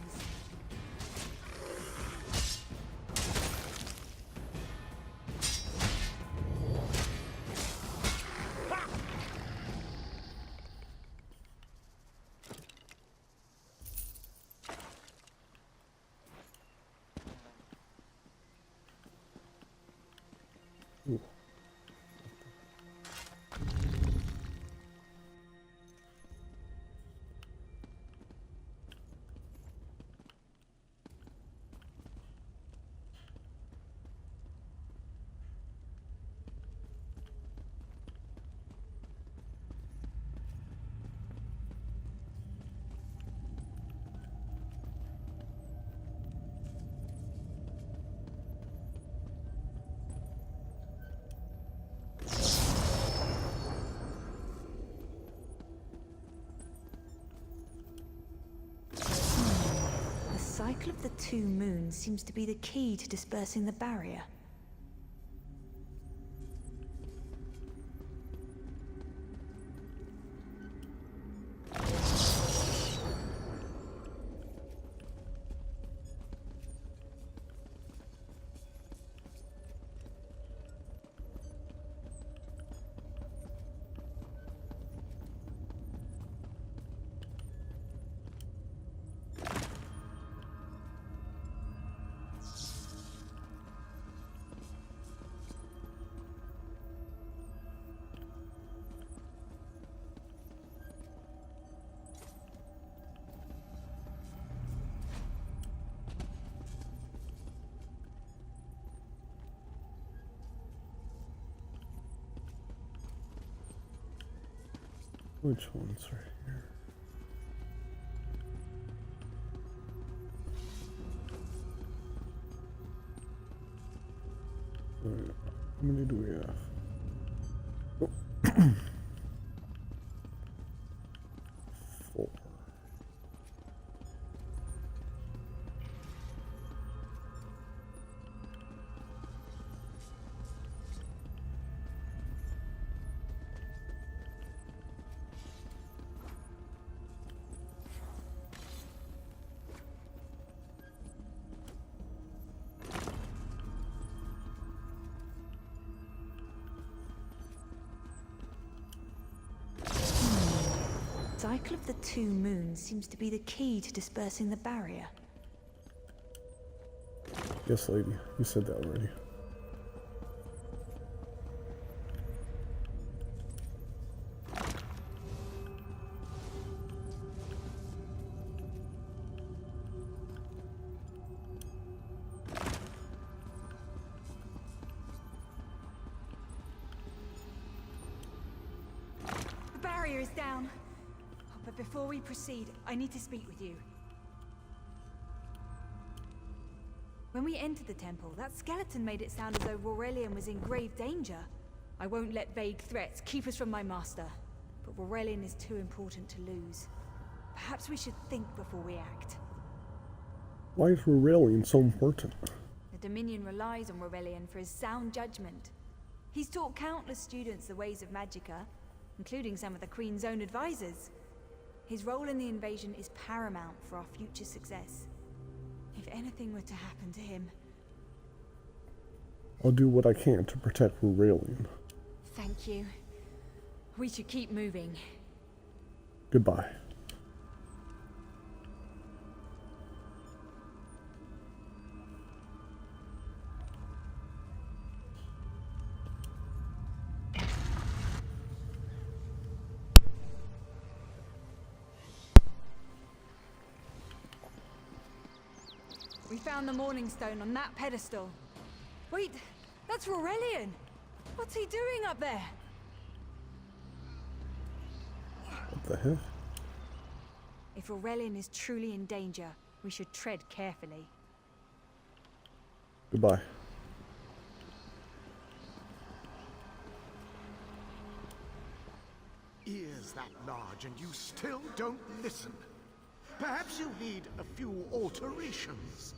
Ooh. The cycle of the 2 moons seems to be the key to dispersing the barrier. Which ones are here? Alright, how many do we have? Oh. 4. The cycle of the 2 moons seems to be the key to dispersing the barrier. Yes, lady. You said that already. The barrier is down. Oh, but before we proceed, I need to speak with you. When we entered the temple, that skeleton made it sound as though Aurelian was in grave danger. I won't let vague threats keep us from my master. but Aurelian is too important to lose. Perhaps we should think before we act. Why is Aurelian so important? The Dominion relies on Aurelian for his sound judgment. He's taught countless students the ways of Magicka, including some of the Queen's own advisors. His role in the invasion is paramount for our future success. If anything were to happen to him... I'll do what I can to protect Aurelian. Thank you. We should keep moving. Goodbye. We found the Mourning Stone on that pedestal. Wait, that's Aurelian! What's he doing up there? What the heck? If Aurelian is truly in danger, we should tread carefully. Goodbye. Ears that large and you still don't listen. Perhaps you need a few alterations.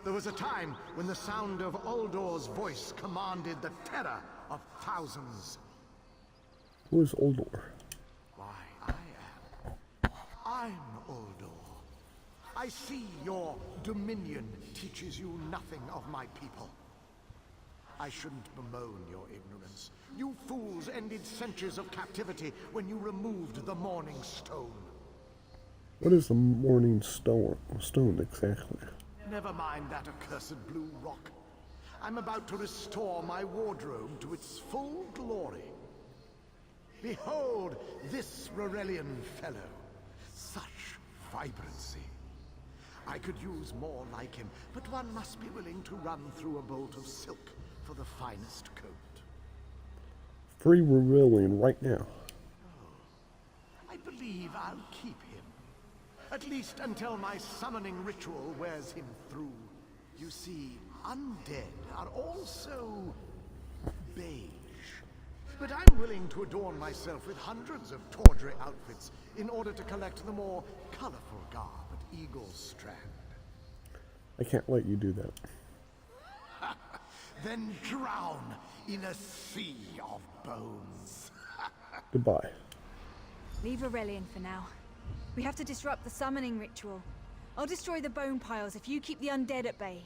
There was a time when the sound of Uldor's voice commanded the terror of thousands. Who is Uldor? Why, I'm Uldor. I see your dominion teaches you nothing of my people. I shouldn't bemoan your ignorance. You fools ended centuries of captivity when you removed the Mourning Stone. What is the Mourning Stone exactly? Never mind that accursed blue rock. I'm about to restore my wardrobe to its full glory. Behold this Aurelian fellow. Such vibrancy. I could use more like him, but one must be willing to run through a bolt of silk for the finest coat. Free Aurelian right now. I believe I'll keep him. At least until my summoning ritual wears him through. You see, undead are also beige. But I'm willing to adorn myself with hundreds of tawdry outfits in order to collect the more colorful garb at Eagle's Strand. I can't let you do that. Then drown in a sea of bones. Goodbye. Leave Aurelian for now. We have to disrupt the summoning ritual. I'll destroy the bone piles if you keep the undead at bay.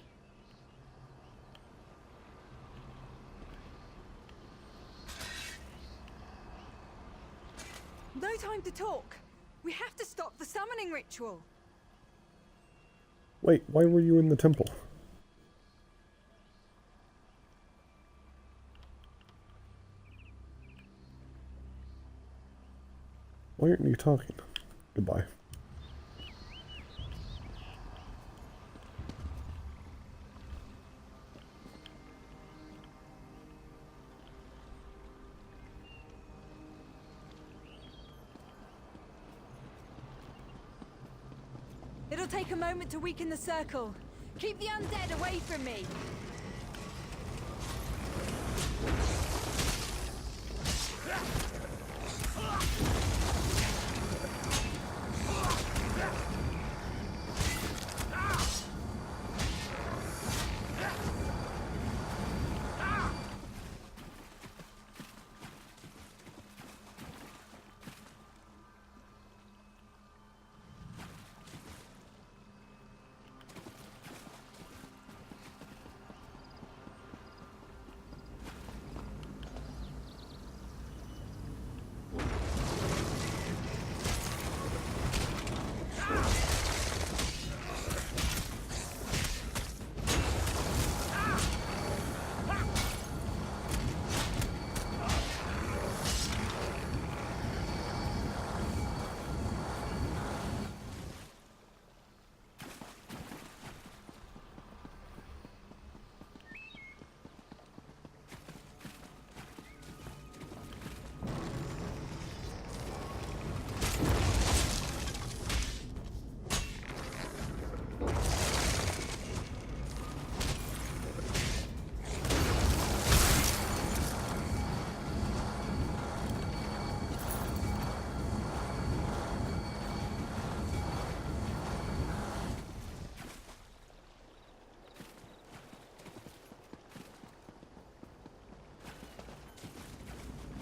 No time to talk. We have to stop the summoning ritual. Wait, why were you in the temple? Why aren't you talking? Goodbye. It'll take a moment to weaken the circle. Keep the undead away from me.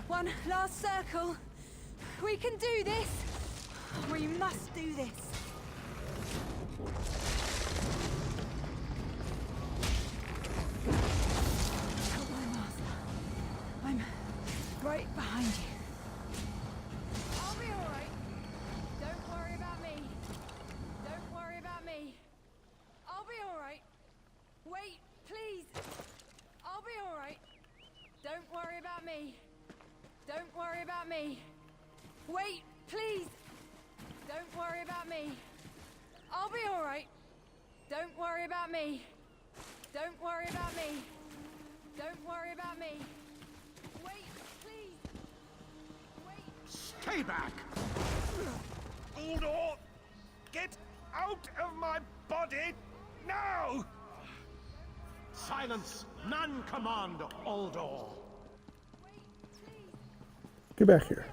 One last circle. We can do this. We must do this. Help my master. I'm right behind you. I'll be alright. Don't worry about me. Don't worry about me. I'll be alright. Wait, please. I'll be alright. Don't worry about me. Don't worry about me. Wait, please. Don't worry about me. I'll be alright. Don't worry about me. Don't worry about me. Don't worry about me. Wait, please. Wait. Stay back! Uldor! Get out of my body now! Silence! None command Uldor! Get back here.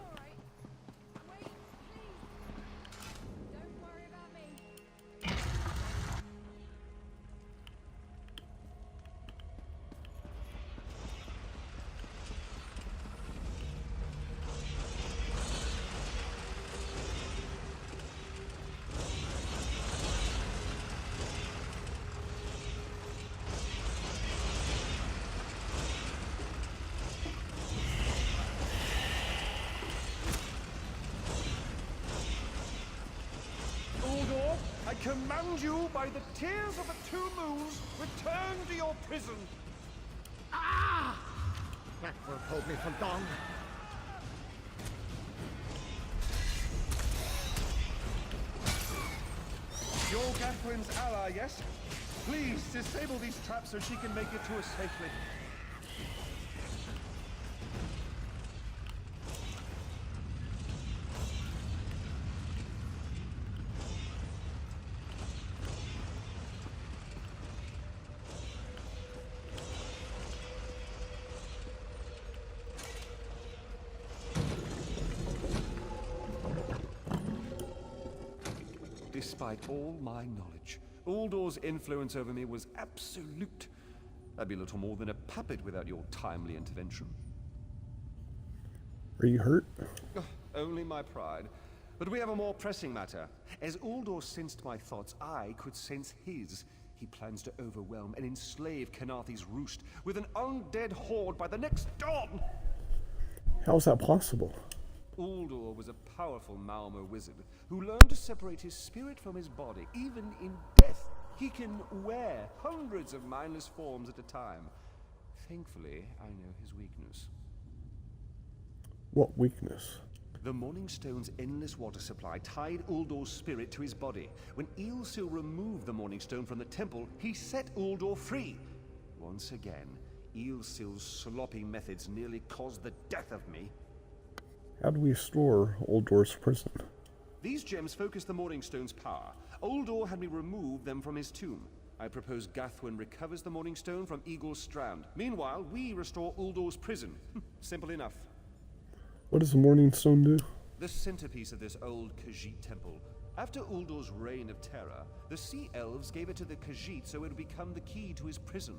Uldor, I command you by the tears of the two moons, return to your prison. Ah! That will hold me from dawn. You're Gathwin's ally, yes? Please, disable these traps so she can make it to us safely. Despite all my knowledge, Uldor's influence over me was absolute. I'd be little more than a puppet without your timely intervention. Are you hurt? Only my pride. But we have a more pressing matter. As Uldor sensed my thoughts, I could sense his. He plans to overwhelm and enslave Canarthi's roost with an undead horde by the next dawn! How's that possible? Uldor was a powerful Malmo wizard who learned to separate his spirit from his body, even in death. He can wear hundreds of mindless forms at a time. Thankfully, I know his weakness. What weakness? The Mourning Stone's endless water supply tied Uldor's spirit to his body. When Eilsil removed the Mourning Stone from the temple, he set Uldor free. Once again, Eilsil's sloppy methods nearly caused the death of me. How do we restore Uldor's prison? These gems focus the Mourning Stone's power. Uldor had me remove them from his tomb. I propose Gathwin recovers the Mourning Stone from Eagle's Strand. Meanwhile, we restore Uldor's prison. Simple enough. What does the Mourning Stone do? The centerpiece of this old Khajiit temple. After Uldor's reign of terror, the Sea Elves gave it to the Khajiit so it would become the key to his prison.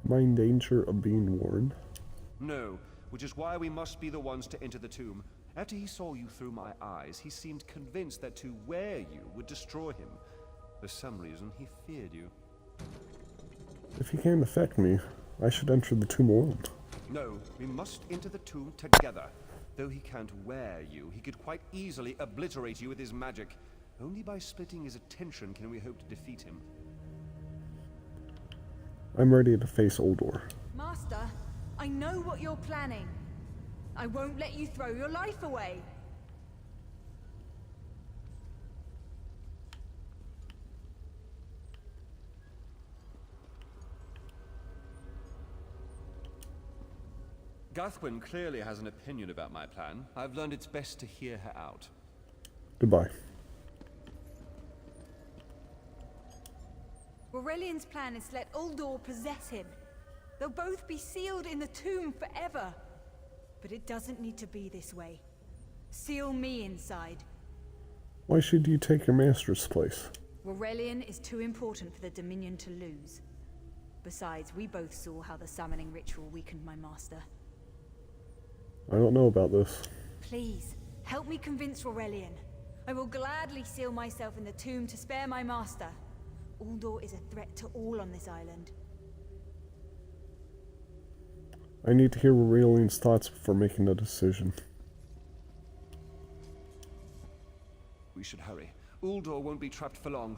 Am I in danger of being warned? No, which is why we must be the ones to enter the tomb. After he saw you through my eyes, he seemed convinced that to wear you would destroy him. For some reason, he feared you. If he can't affect me, I should enter the tomb alone. No, we must enter the tomb together. Though he can't wear you, he could quite easily obliterate you with his magic. Only by splitting his attention can we hope to defeat him. I'm ready to face Uldor. Master, I know what you're planning. I won't let you throw your life away. Gathwin clearly has an opinion about my plan. I've learned it's best to hear her out. Goodbye. Aurelian's plan is to let Uldor possess him. They'll both be sealed in the tomb forever. But it doesn't need to be this way. Seal me inside. Why should you take your master's place? Aurelian is too important for the Dominion to lose. Besides, we both saw how the summoning ritual weakened my master. I don't know about this. Please, help me convince Aurelian. I will gladly seal myself in the tomb to spare my master. Uldor is a threat to all on this island. I need to hear Aurelian's thoughts before making a decision. We should hurry. Uldor won't be trapped for long.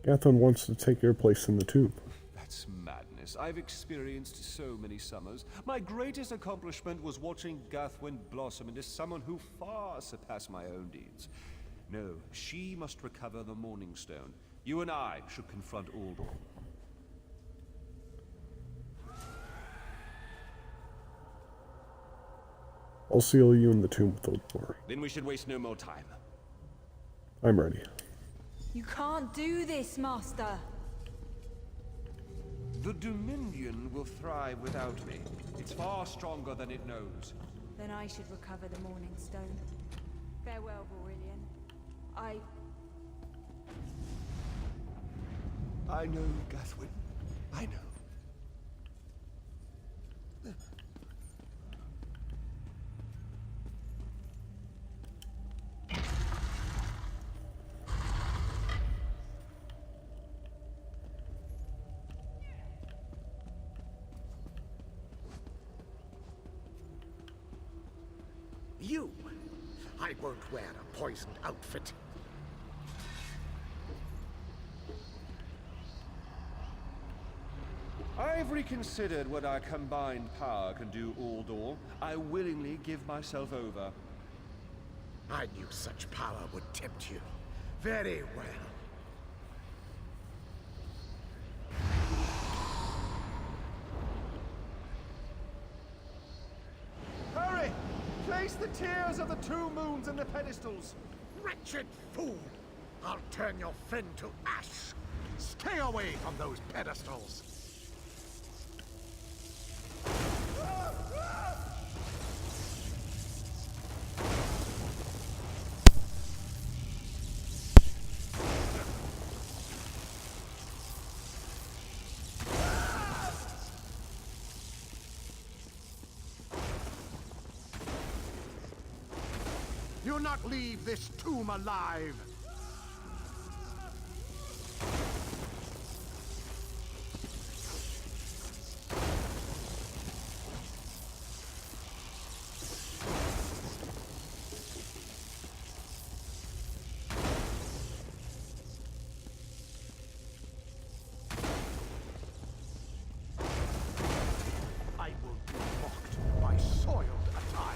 Gathon wants to take your place in the tomb. That's madness. I've experienced so many summers. My greatest accomplishment was watching Gathwin blossom into someone who far surpassed my own deeds. No, she must recover the Mourning Stone. You and I should confront Uldor. I'll seal you in the tomb with Uldor. Then we should waste no more time. I'm ready. You can't do this, Master. The Dominion will thrive without me. It's far stronger than it knows. Then I should recover the Mourning Stone. Farewell, Aurelian. I know, Gathwin. I know. You! I won't wear a poisoned outfit. I've reconsidered what our combined power can do, Uldor. I willingly give myself over. I knew such power would tempt you. Very well. Hurry! Place the tears of the two moons in the pedestals. Wretched fool! I'll turn your friend to ash. Stay away from those pedestals. Do not leave this tomb alive! I will be mocked by soiled attire.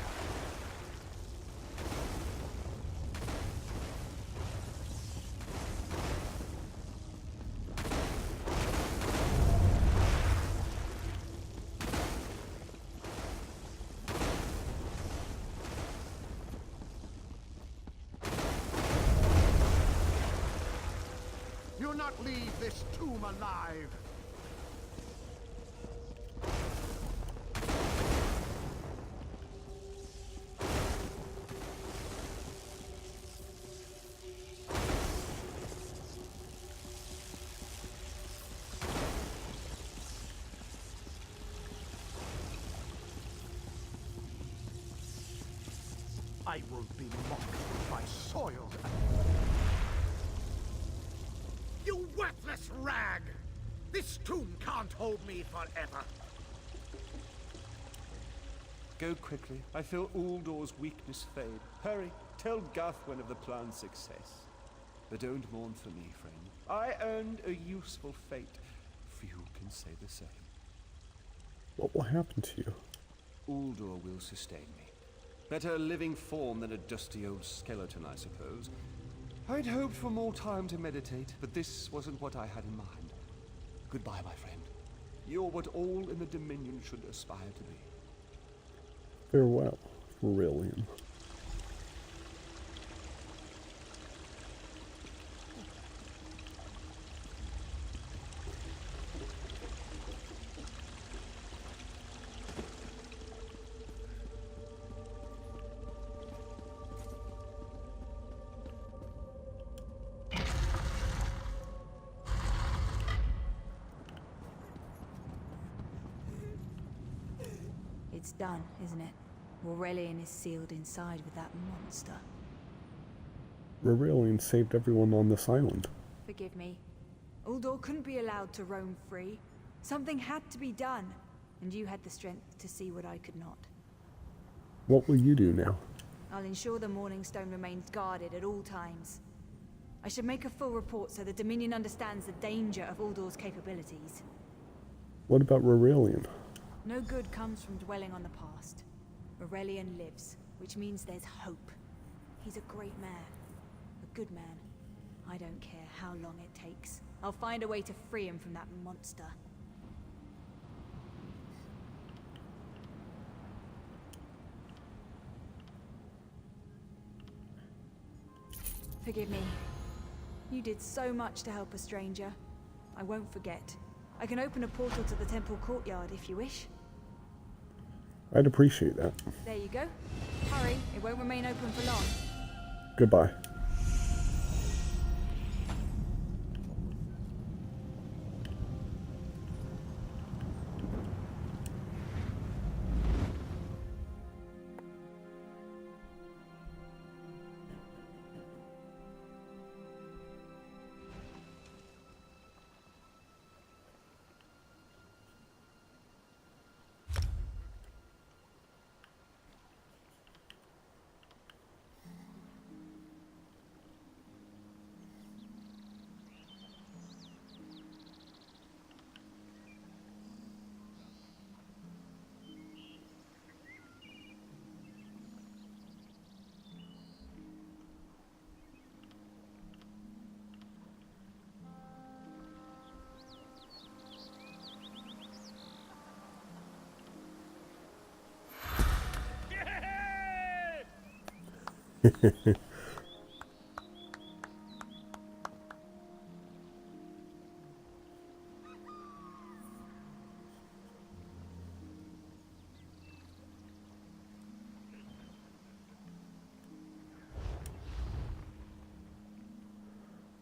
Do not leave this tomb alive! I won't be mocked by soiled. You worthless rag! This tomb can't hold me forever. Go quickly. I feel Uldor's weakness fade. Hurry, tell Gathwin of the plan's success. But don't mourn for me, friend. I earned a useful fate. Few can say the same. What will happen to you? Uldor will sustain me. Better a living form than a dusty old skeleton, I suppose. I'd hoped for more time to meditate, but this wasn't what I had in mind. Goodbye, my friend. You're what all in the Dominion should aspire to be. Farewell, Aurelian. It's done, isn't it? Aurelian is sealed inside with that monster. Aurelian saved everyone on this island. Forgive me. Uldor couldn't be allowed to roam free. Something had to be done, and you had the strength to see what I could not. What will you do now? I'll ensure the Mourning Stone remains guarded at all times. I should make a full report so the Dominion understands the danger of Uldor's capabilities. What about Aurelian? No good comes from dwelling on the past. Aurelian lives, which means there's hope. He's a great man. A good man. I don't care how long it takes. I'll find a way to free him from that monster. Forgive me. You did so much to help a stranger. I won't forget. I can open a portal to the temple courtyard if you wish. I'd appreciate that. There you go. Hurry, it won't remain open for long. Goodbye.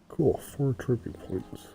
Cool, 4 tribute points.